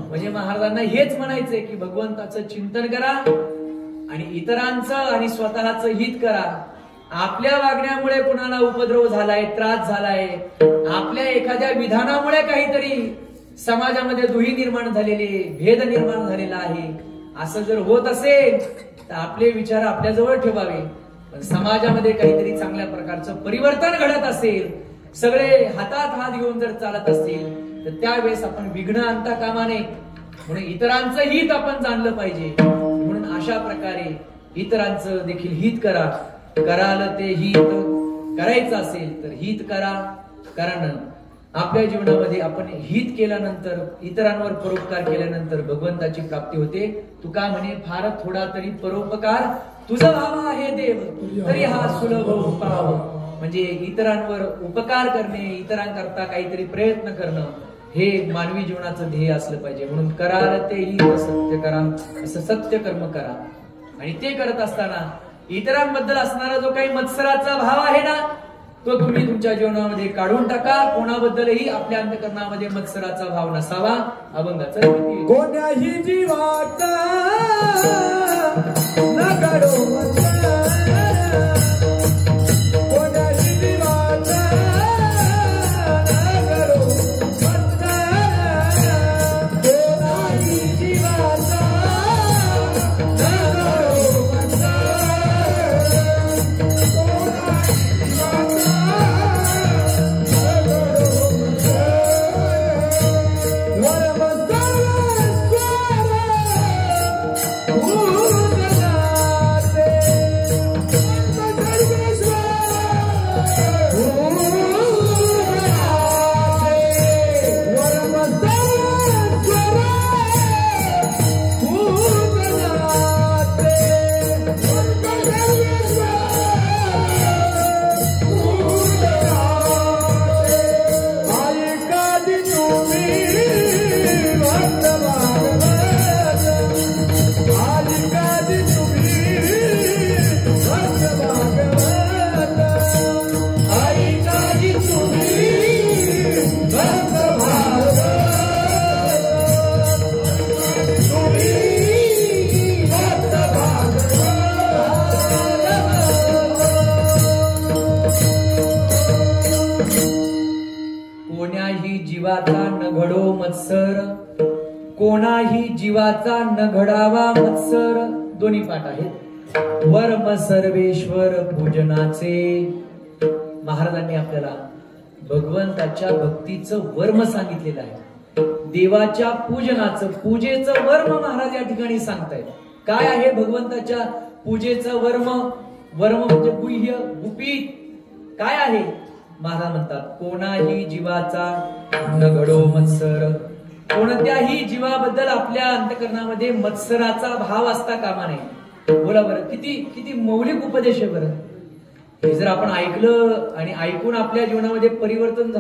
म्हणजे महाराजांना हेच म्हणायचंय की भगवंताचं चिंतन करा आणि इतरांचं आणि स्वतःचं हित करा. आपल्या वागण्यामुळे कुणाला उपद्रव झालाय, त्रास झालाय, आपल्या एखाद्या विधानामुळे काहीतरी समाजामध्ये दुही निर्माण झालेले, भेद निर्माण झालेला आहे, असं जर होत असेल तर आपले विचार आपल्या जवळ ठेवावे. पण समाजामध्ये काहीतरी चांगल्या प्रकारचं परिवर्तन घडत असेल, सगळे हातात हात घेऊन जर चालत असतील तर त्यावेळेस आपण विघ्न आणता कामा नये. म्हणून इतरांचं हित आपण जाणलं पाहिजे. म्हणून अशा प्रकारे इतरांचं देखील हित करा. कराल ते हित, करायचं असेल तर हित करा. कारण आपल्या जीवनामध्ये आपण हित केल्यानंतर, इतरांवर परोपकार केल्यानंतर भगवंताची प्राप्ती होते. तुका म्हणे फार थोडा तरी परोपकार तुझा व्हावा आहे देव, तरी हा सुलभ उपाव. म्हणजे इतरांवर उपकार करणे, इतरांकरता काहीतरी प्रयत्न करणं, हे मानवी जीवनाचं ध्येय असलं पाहिजे. म्हणून कराल ते हित सत्य करा, असं सत्य कर्म करा. आणि ते करत असताना इतरांबद्दल असणारा जो काही मत्सराचा भाव आहे ना, तो तुम्ही तुमच्या जीवनामध्ये काढून टाका. कोणाबद्दलही आपल्या अंतःकरणामध्ये मत्सराचा भाव नसावा. अभंगाचा कोण्याही जीवाचा न घडो मत्सर, कोण्याही जीवाचा न घडो मत्सर, कोण्याही जीवाचा न घडो मत्सर, कोणाही जीवाचा न घडावा मत्सर. दोन्ही पाठ आहेत. वर्म सर्वेश्वर पूजनाचे. महाराजांनी आपल्याला भगवंताच्या भक्तीचं वर्म सांगितलेलं आहे. देवाच्या पूजनाचं, पूजेचं वर्म महाराज या ठिकाणी सांगतायत. काय आहे भगवंताच्या पूजेचं वर्म? वर्म म्हणजे गुह्य, गुपित. काय आहे? महाराज म्हणतात कोणाही जीवाचा न घडो मत्सर. कोणत्याही जीवाबद्दल आपल्या अंतःकरणामध्ये मत्सराचा भाव असता कामा नये. बोला बरं, किती किती मौलिक उपदेश आहे बरं. हे जर आपण ऐकलं आणि ऐकून आपल्या जीवनामध्ये परिवर्तन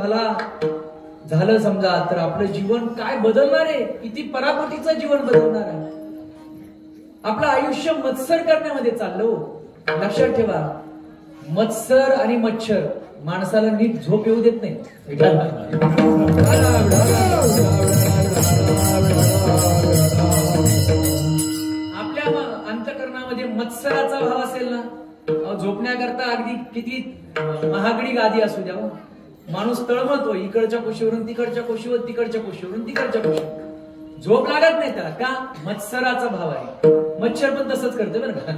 झालं समजा, तर आपलं जीवन काय बदलणार आहे? किती पराकोटीचं जीवन बदलणार आहे. आपलं आयुष्य मत्सर करण्यामध्ये चाललो. लक्षात ठेवा, मत्सर आणि मच्छर माणसाला नीट झोप येऊ देत नाही. आपल्या अंतःकरणामध्ये मत्सराचा भाव असेल ना, झोपण्याकरता अगदी किती महागडी गादी असू द्या, माणूस तळमळतो. इकडच्या कुशीवरून तिकडच्या कुशीवर, तिकडच्या कुशीवरून तिकडच्या कुशीवर. झोप लागत नाही त्याला. का? मत्सराचा भाव आहे. मच्छर पण तसंच करते बरं का.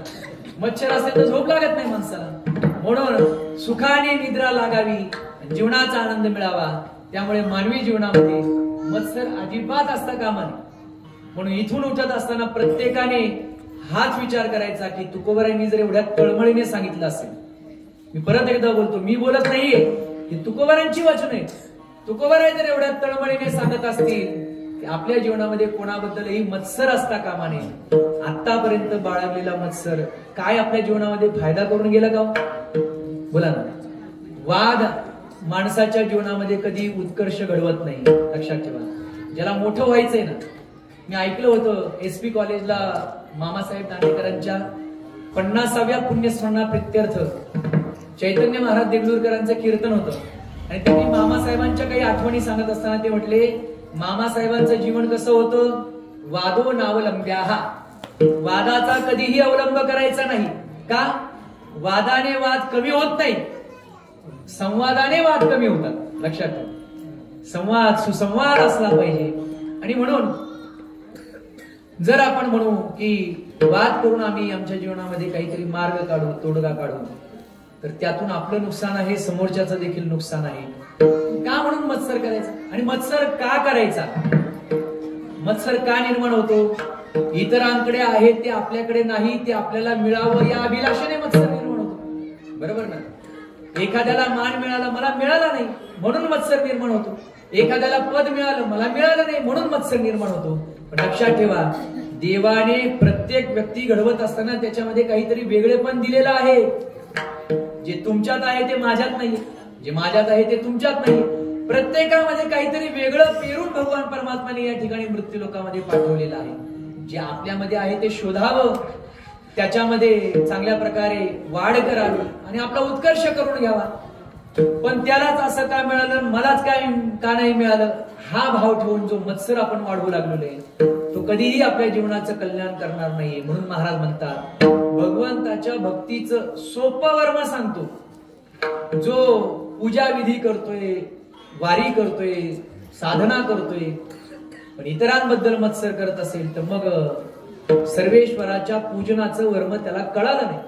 मच्छर असेल तर झोप लागत नाही माणसाला. म्हणून सुखाने निद्रा लागावी, जीवनाचा आनंद मिळावा. त्यामुळे मानवी जीवनामध्ये मत्सर अजिबात असता कामा नये. म्हणून इथून उठत असताना प्रत्येकाने हाच विचार करायचा की तुकोबारायांनी जर एवढ्या तळमळीने सांगितलं असेल, मी परत एकदा बोलतो, मी बोलत नाहीये, की तुकोबारायांची वचन आहेत. तुकोबाराय जर एवढ्या तळमळीने सांगत असतील की आपल्या जीवनामध्ये कोणाबद्दलही मत्सर असता कामा नये. आतापर्यंत बाळगलेला मत्सर काय आपल्या जीवनामध्ये फायदा करून गेला का? बोला ना. वाद माणसाच्या जीवनामध्ये कधी उत्कर्ष घडवत नाही. लक्षात ठेवा. ज्याला मोठं व्हायचंय ना, मी ऐकलं होतं SP कॉलेजला मामासाहेब दांडेकरांच्या 50व्या पुण्यस्मरणाप्रित्यर्थ चैतन्य महाराज देगलूरकरांचं कीर्तन होतं. आणि त्यांनी मामासाहेबांच्या काही आठवणी सांगत असताना ते म्हटले, मामासाहेबांचं जीवन कसं होतं? वादो नावलंब्याहा. वादाचा कधीही अवलंब करायचा नाही. का? वादाने वाद कमी होत नाही, संवादाने वाद कमी होतात. लक्षात ठेवा. संवाद, सुसंवाद असला पाहिजे. आणि म्हणून जर आपण म्हणू की वाद करून आम्ही आमच्या जीवनामध्ये काहीतरी मार्ग काढू, तोडगा काढू, तर त्यातून आपलं नुकसान आहे, समोरच्याचं देखील नुकसान आहे. का? म्हणून मत्सर करायचा. आणि मत्सर का करायचा? मत्सर का निर्माण होतो? इतरांकडे आहे ते आपल्याकडे नाही, ते आपल्याला मिळावं या अभिलाषेने मत्सर निर्माण होतो. बरोबर ना? एखाद्याला मान मिळाला, मला मिळाला नाही म्हणून मत्सर निर्माण होतो. एखाद्याला पद मिळालं, मला मिळालं नाही म्हणून मत्सर निर्माण होतो. पण लक्षात ठेवा, देवाने प्रत्येक व्यक्ती घडवत असताना त्याच्यामध्ये काहीतरी वेगळेपण दिलेलं आहे. जे तुमच्यात आहे ते माझ्यात नाही, जे माझ्यात आहे ते तुमच्यात नाही. प्रत्येकामध्ये काहीतरी वेगळं पेरून भगवान परमात्माने या ठिकाणी मृत्यू लोकामध्ये पाठवलेलं आहे. जे आपल्यामध्ये आहे ते शोधावं. त्याच्यामध्ये चांगल्या प्रकारे वाढ करावी आणि आपला उत्कर्ष करून घ्यावा. पण त्यालाच असं काय मिळालं, मलाच काय का नाही मिळालं, हा भाव ठेवून जो मत्सर आपण वाढवू लागलेलो आहे तो कधीही आपल्या जीवनाचं कल्याण करणार नाहीये. म्हणून महाराज म्हणतात भगवंताच्या भक्तीचं सोपं वर्म सांगतो. जो पूजा विधी करतोय, वारी करतोय, साधना करतोय, पण इतरांबद्दल मत्सर करत असेल तर मग सर्वेश्वराच्या पूजनाचं वर्म त्याला कळालं नाही.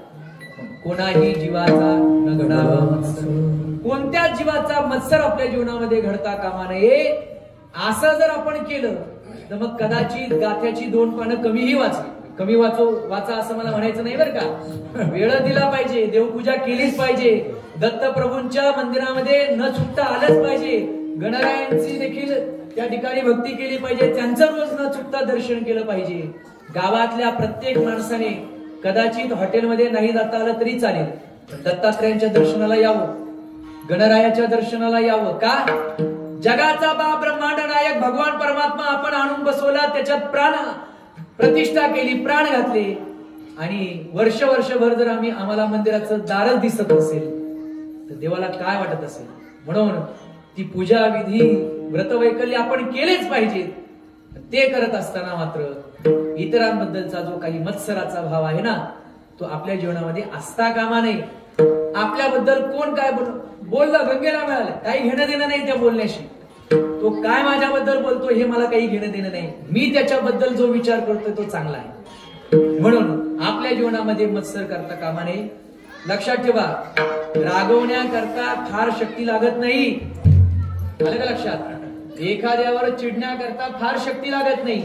कोणाही जीवाचा न घडावा मत्सर, कोणत्याच जीवाचा मत्सर आपल्या जीवनामध्ये घडता कामा नये. असं जर आपण केलं तर मग कदाचित गाथ्याची 2 पानं कमीही कमी वाचा असं मला म्हणायचं नाही बरं का. वेळ दिला पाहिजे, देवपूजा केलीच पाहिजे, दत्तप्रभूंच्या मंदिरामध्ये न चुकता आलंच पाहिजे, गणरायांची देखील त्या ठिकाणी भक्ती केली पाहिजे, त्यांचं रोज न चुकता दर्शन केलं पाहिजे. गावातल्या प्रत्येक माणसाने कदाचित हॉटेलमध्ये नाही जाता आलं तरी चालेल, दत्तात्रयांच्या दर्शनाला यावं, गणरायाच्या दर्शनाला यावं. का? जगाचा ब्रह्मांड नायक भगवान परमात्मा आपण आणून बसवला, त्याच्यात प्राण प्रतिष्ठा केली, प्राण घातले, आणि वर्षभर जर आम्हाला मंदिराचं दारच दिसत नसेल तर देवाला काय वाटत असेल. म्हणून ती पूजा विधी व्रतवैकल्य आपण केलेच पाहिजेत. ते करत असताना मात्र इतरांबद्दलचा जो काही मत्सराचा भाव आहे ना तो आपल्या जीवनामध्ये असता कामा नये. आपल्याबद्दल कोण काय बोललं गंगेला मिळालं, काही घेणं देणं नाही त्या बोलण्याशी. तो काय माझ्याबद्दल बोलतो हे मला काही घेणं देणं नाही. मी त्याच्याबद्दल जो विचार करतोय तो चांगला आहे. म्हणून आपल्या जीवनामध्ये मत्सर करता कामा नये. लक्षात ठेवा, रागवण्याकरता फार शक्ती लागत नाही. आलं का लक्षात? एखाद्यावर चिडण्याकरता फार शक्ती लागत नाही.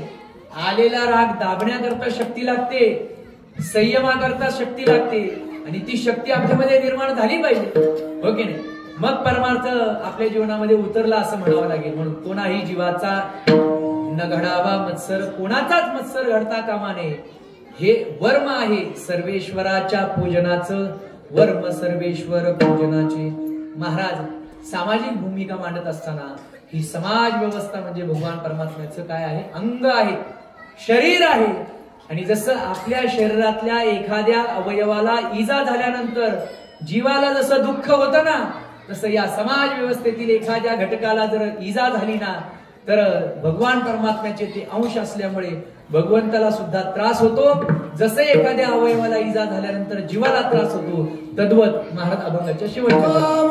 आलेला राग दाबण्याकरता शक्ती लागते, संयमाकरता शक्ती लागते, आणि ती शक्ती आपल्यामध्ये निर्माण झाली पाहिजे, हो की नाही? मग परमार्थ आपल्या जीवनामध्ये उतरला असं म्हणावं लागेल. म्हणून कोणाही जीवाचा न घडावा मत्सर, कोणाचाच मत्सर घडता कामा नये. हे वर्म आहे सर्वेश्वराच्या पूजनाचं, वर्म सर्वेश्वर पूजनाचे. महाराज सामाजिक भूमिका मांडत असताना ही समाज व्यवस्था म्हणजे भगवान परमात्म्याचं काय आहे? अंग आहे, शरीर आहे. आणि जसं आपल्या शरीरातल्या एखाद्या अवयवाला इजा झाल्यानंतर जीवाला जसं दुःख होतं ना, तसं या समाज व्यवस्थेतील एखाद्या घटकाला जर इजा झाली ना तर भगवान परमात्म्याचे ते अंश असल्यामुळे भगवंताला सुद्धा त्रास होतो. जसे एखाद्या अवयवाला इजा झाल्यानंतर जीवाला त्रास होतो, तद्वत महाराज अभंगाच्या शेवटच्या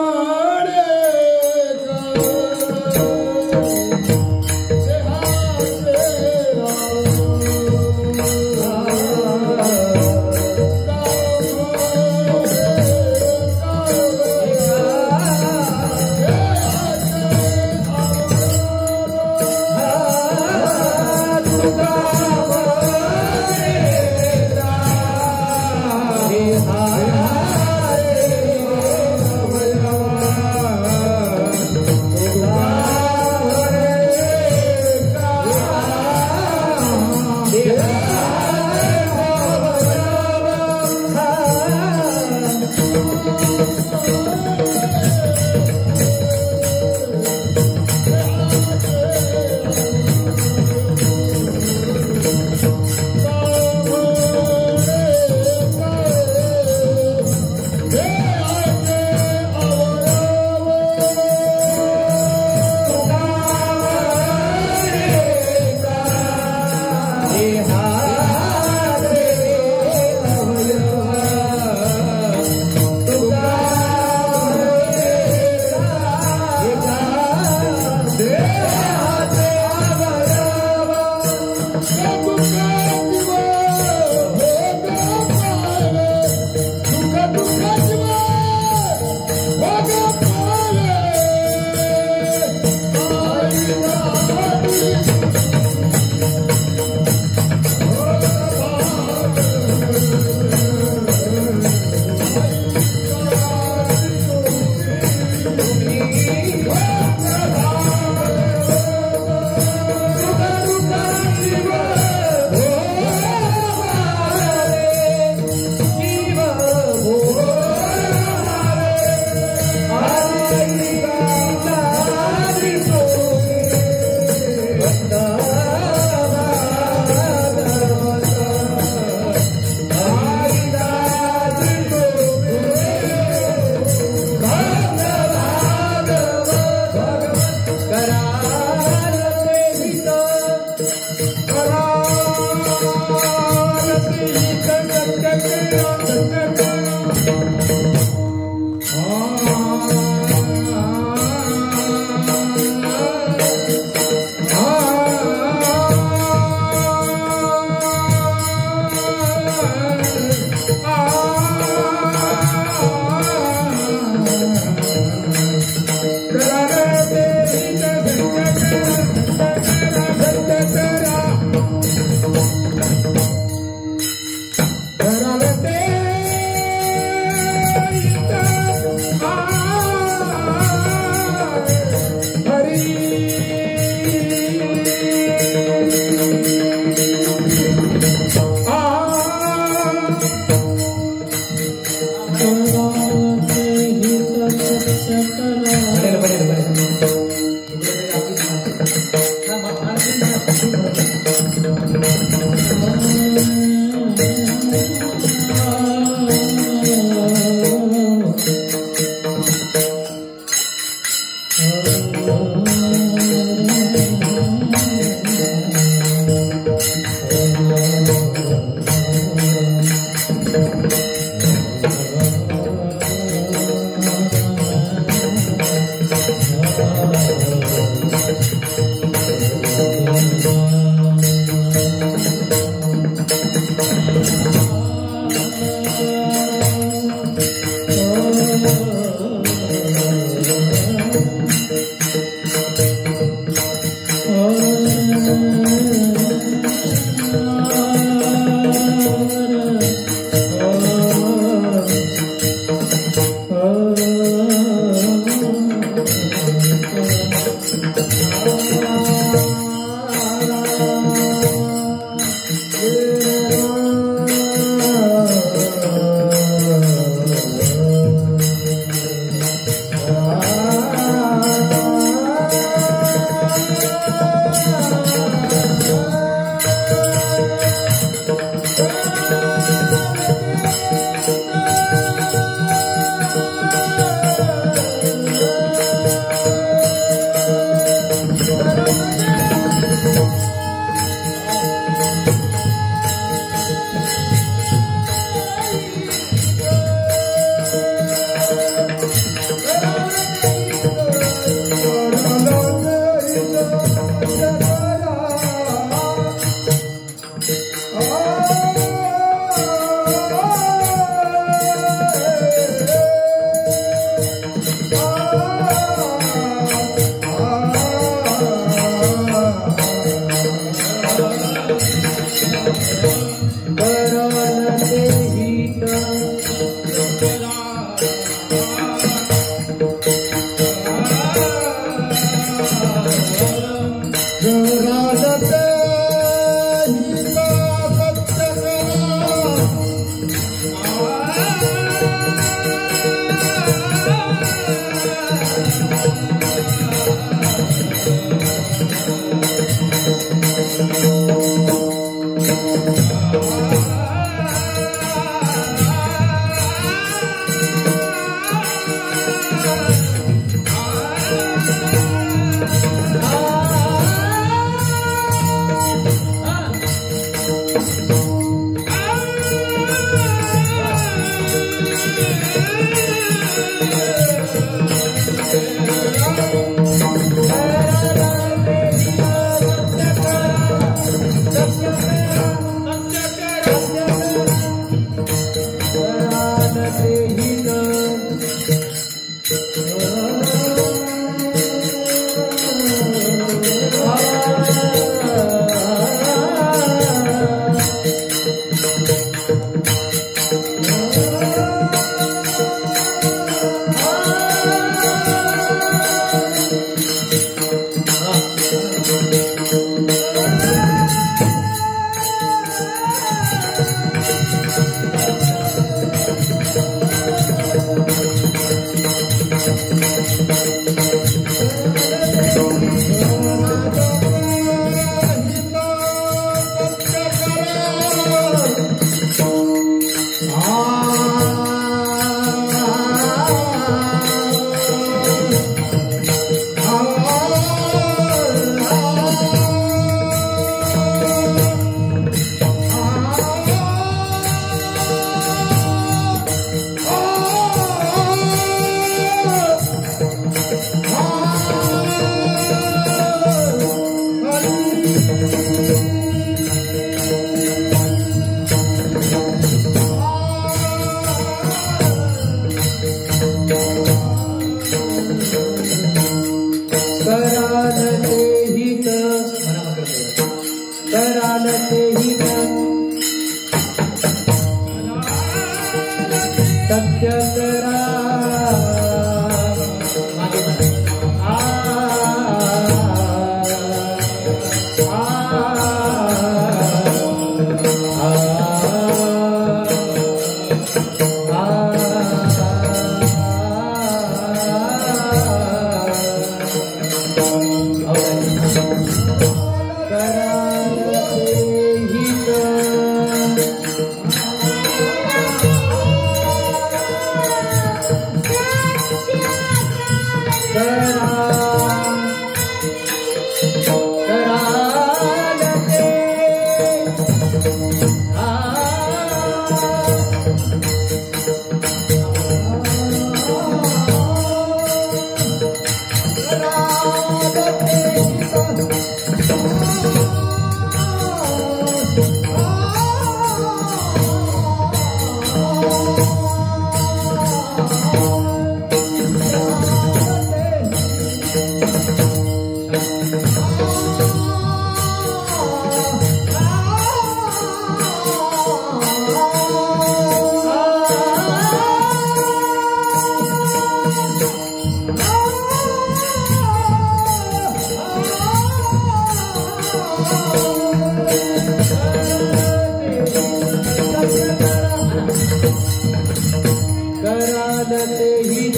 Hare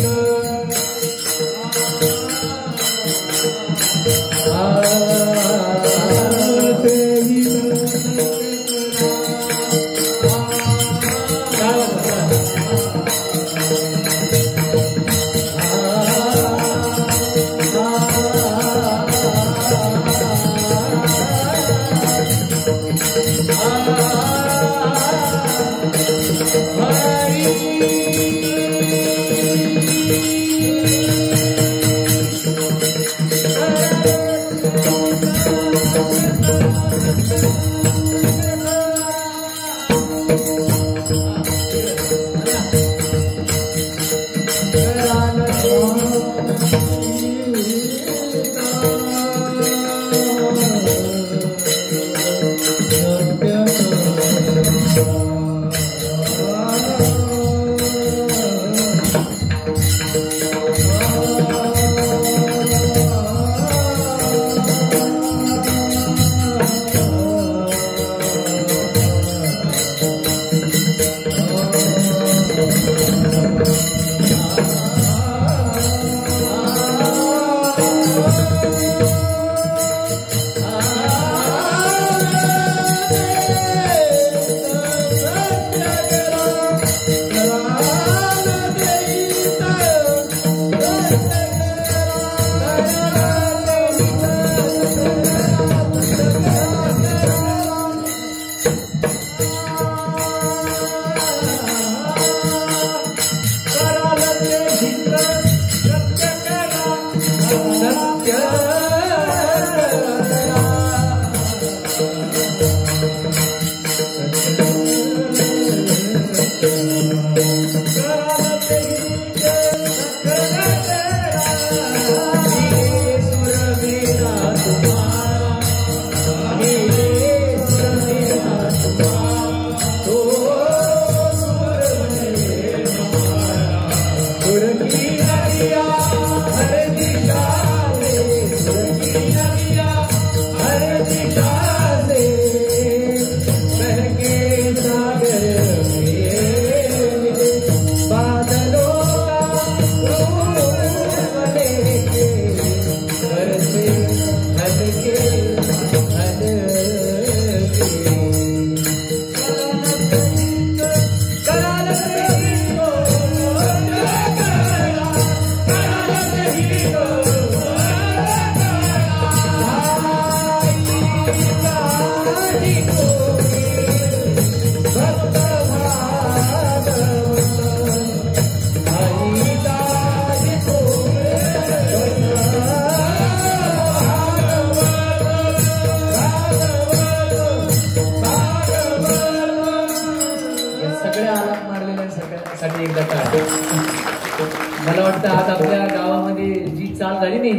मला वाटतं आज आपल्या गावामध्ये जी चाल झाली नाही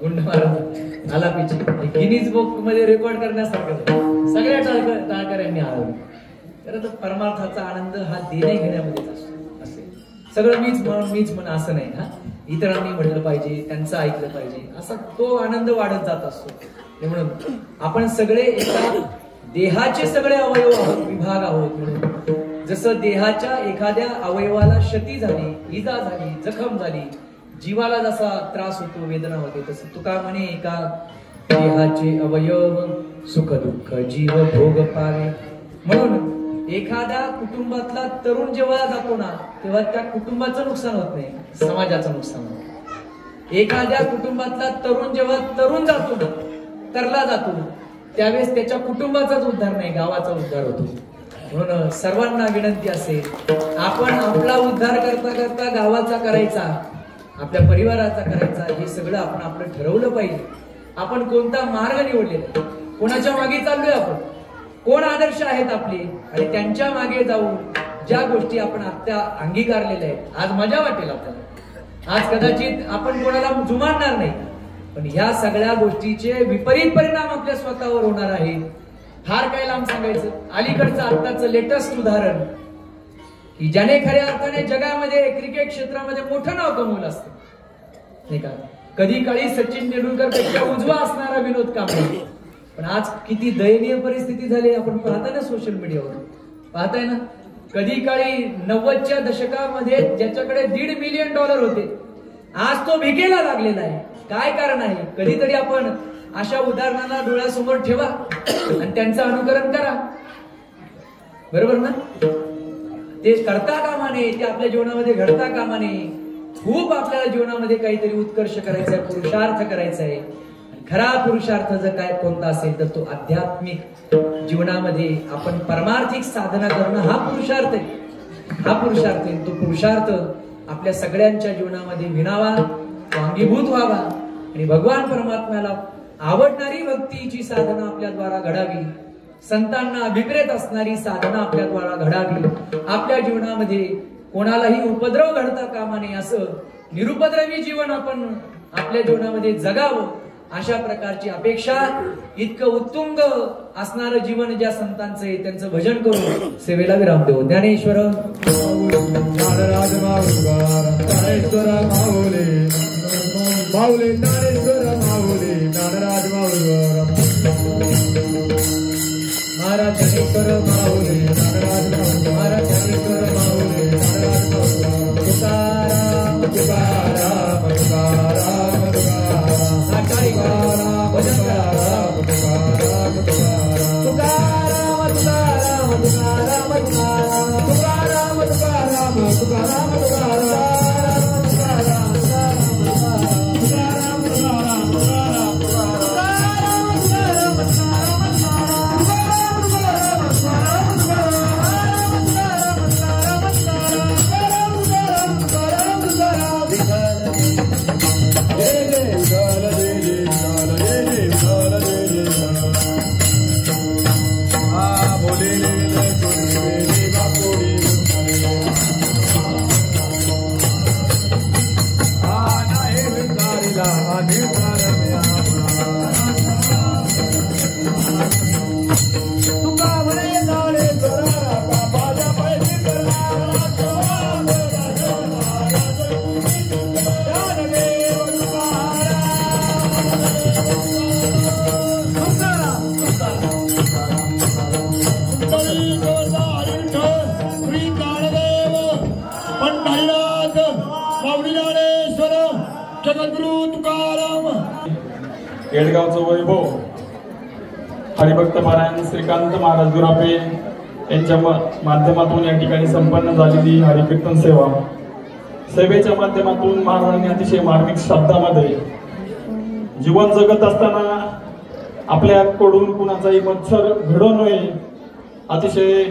गुंड महाराज आलापीची गिनीज बुक मध्ये रेकॉर्ड करण्यासारखं सगळ्या टाळकऱ्यांनी आळवली. खरं तर परमार्थाचा आनंद हा देण्या घेण्यामध्येच असतो. असे सगळं मीच म्हण असं नाही. हा इतरांनी म्हटलं पाहिजे, त्यांचं ऐकलं पाहिजे, असा तो आनंद वाढत जात असतो. म्हणून आपण सगळे एका देहाचे सगळे अवयव आहोत, विभाग आहोत. म्हणून जसं देहाच्या एखाद्या अवयवाला क्षती झाली, इजा झाली, जखम झाली, जीवाला जसा त्रास होतो, वेदना होते, तसं तुका म्हणे एका देहाचे अवयव सुख दुःख जीव भोग पावे. म्हणून एखाद्या कुटुंबातला तरुण जेव्हा जातो ना, तेव्हा त्या कुटुंबाचं नुकसान होत नाही, समाजाचं नुकसान होतं. एखाद्या कुटुंबातला तरुण जेव्हा तरुण जातो ना, तरला जातो, त्यावेळेस त्याच्या कुटुंबाचाच उद्धार नाही, गावाचा उद्धार होतो. म्हणून सर्वांना विनंती असेल, आपण आपला उद्धार करता करता गावाचा करायचा, आपल्या परिवाराचा करायचा, हे सगळं आपण आपलं ठरवलं पाहिजे. आपण कोणता मार्ग निवडलेला, कोणाच्या मागे चाललोय, आपण कोण आदर्श आहेत आपले, आणि त्यांच्या मागे जाऊन ज्या गोष्टी आपण आता अंगीकारलेल्या आहेत, आज मजा वाटेल आपल्याला, आज कदाचित आपण कोणाला जुमानणार नाही, पण ह्या सगळ्या गोष्टीचे विपरीत परिणाम आपल्या स्वतःवर होणार आहे. फार काय लांब सांगायचं, अलीकडचं आत्ताचं लेटेस्ट उदाहरण की ज्याने खऱ्या अर्थाने जगामध्ये क्रिकेट क्षेत्रामध्ये मोठं नाव कमवलं असतं, नाही का. कधी काळी सचिन तेंडुलकर पेक्षा उजवा असणारा विनोद कांबळे, पण आज किती दयनीय परिस्थिती झाली आपण पाहताय ना, सोशल मीडियावर पाहताय ना. कधी काळी 90च्या दशकामध्ये ज्याच्याकडे $1.5 मिलियन होते, आज तो भिकेला लागलेला आहे. काय कारण आहे? कधीतरी आपण अशा उदाहरणाला डोळ्यासमोर ठेवा आणि त्यांचं अनुकरण करा, बरोबर ना. ते करता कामा नये, ते आपल्या जीवनामध्ये घडता कामा नये. खूप आपल्याला जीवनामध्ये काहीतरी उत्कर्ष करायचा आहे, पुरुषार्थ करायचा आहे. खरा पुरुषार्थ जर काय कोणता असेल तर तो आध्यात्मिक जीवनामध्ये आपण परमार्थिक साधना करणं हा पुरुषार्थ आहे. हा पुरुषार्थ आहे. तो पुरुषार्थ आपल्या सगळ्यांच्या जीवनामध्ये विणावा, अंगीभूत व्हावा आणि भगवान परमात्म्याला आवडणारी भक्तीची साधना आपल्या द्वारा घडावी, संतांना अभिप्रेत असणारी साधना आपल्या द्वारा घडावी. आपल्या जीवनामध्ये कोणालाही उपद्रव घडता कामा नये, असं निरुपद्रवी जीवन आपण आपल्या जीवनामध्ये जगावं, अशा प्रकारची अपेक्षा. इतकं उत्तुंग असणारं जीवन ज्या संतांचं आहे, त्यांचं भजन करून सेवेला विराम देऊ. ज्ञानेश्वर नारराज ज्ञानेश्वर माऊली माऊली ज्ञानेश्वर माऊली नारराज महाराज ज्ञानेश्वर माऊली नारराज महाराज ज्ञानेश्वर माऊली नारराज तुकाराम तुकाराम तुकाराम तुकाराम तुकाराम तुकाराम तुकाराम तुकाराम तुकाराम तुकाराम तुकाराम तुकाराम तुकाराम सद्गुरु तुकाराम. येडगावचं वैभव हरिभक्त पारायण श्रीकांत महाराज दुरापे यांच्या माध्यमातून या ठिकाणी संपन्न झालेली हरिकीर्तन सेवा. सेवेच्या माध्यमातून महाराजांनी अतिशय मार्मिक शब्दामध्ये जीवन जगत असताना आपल्याकडून कुणाचाही मत्सर घडू नये, अतिशय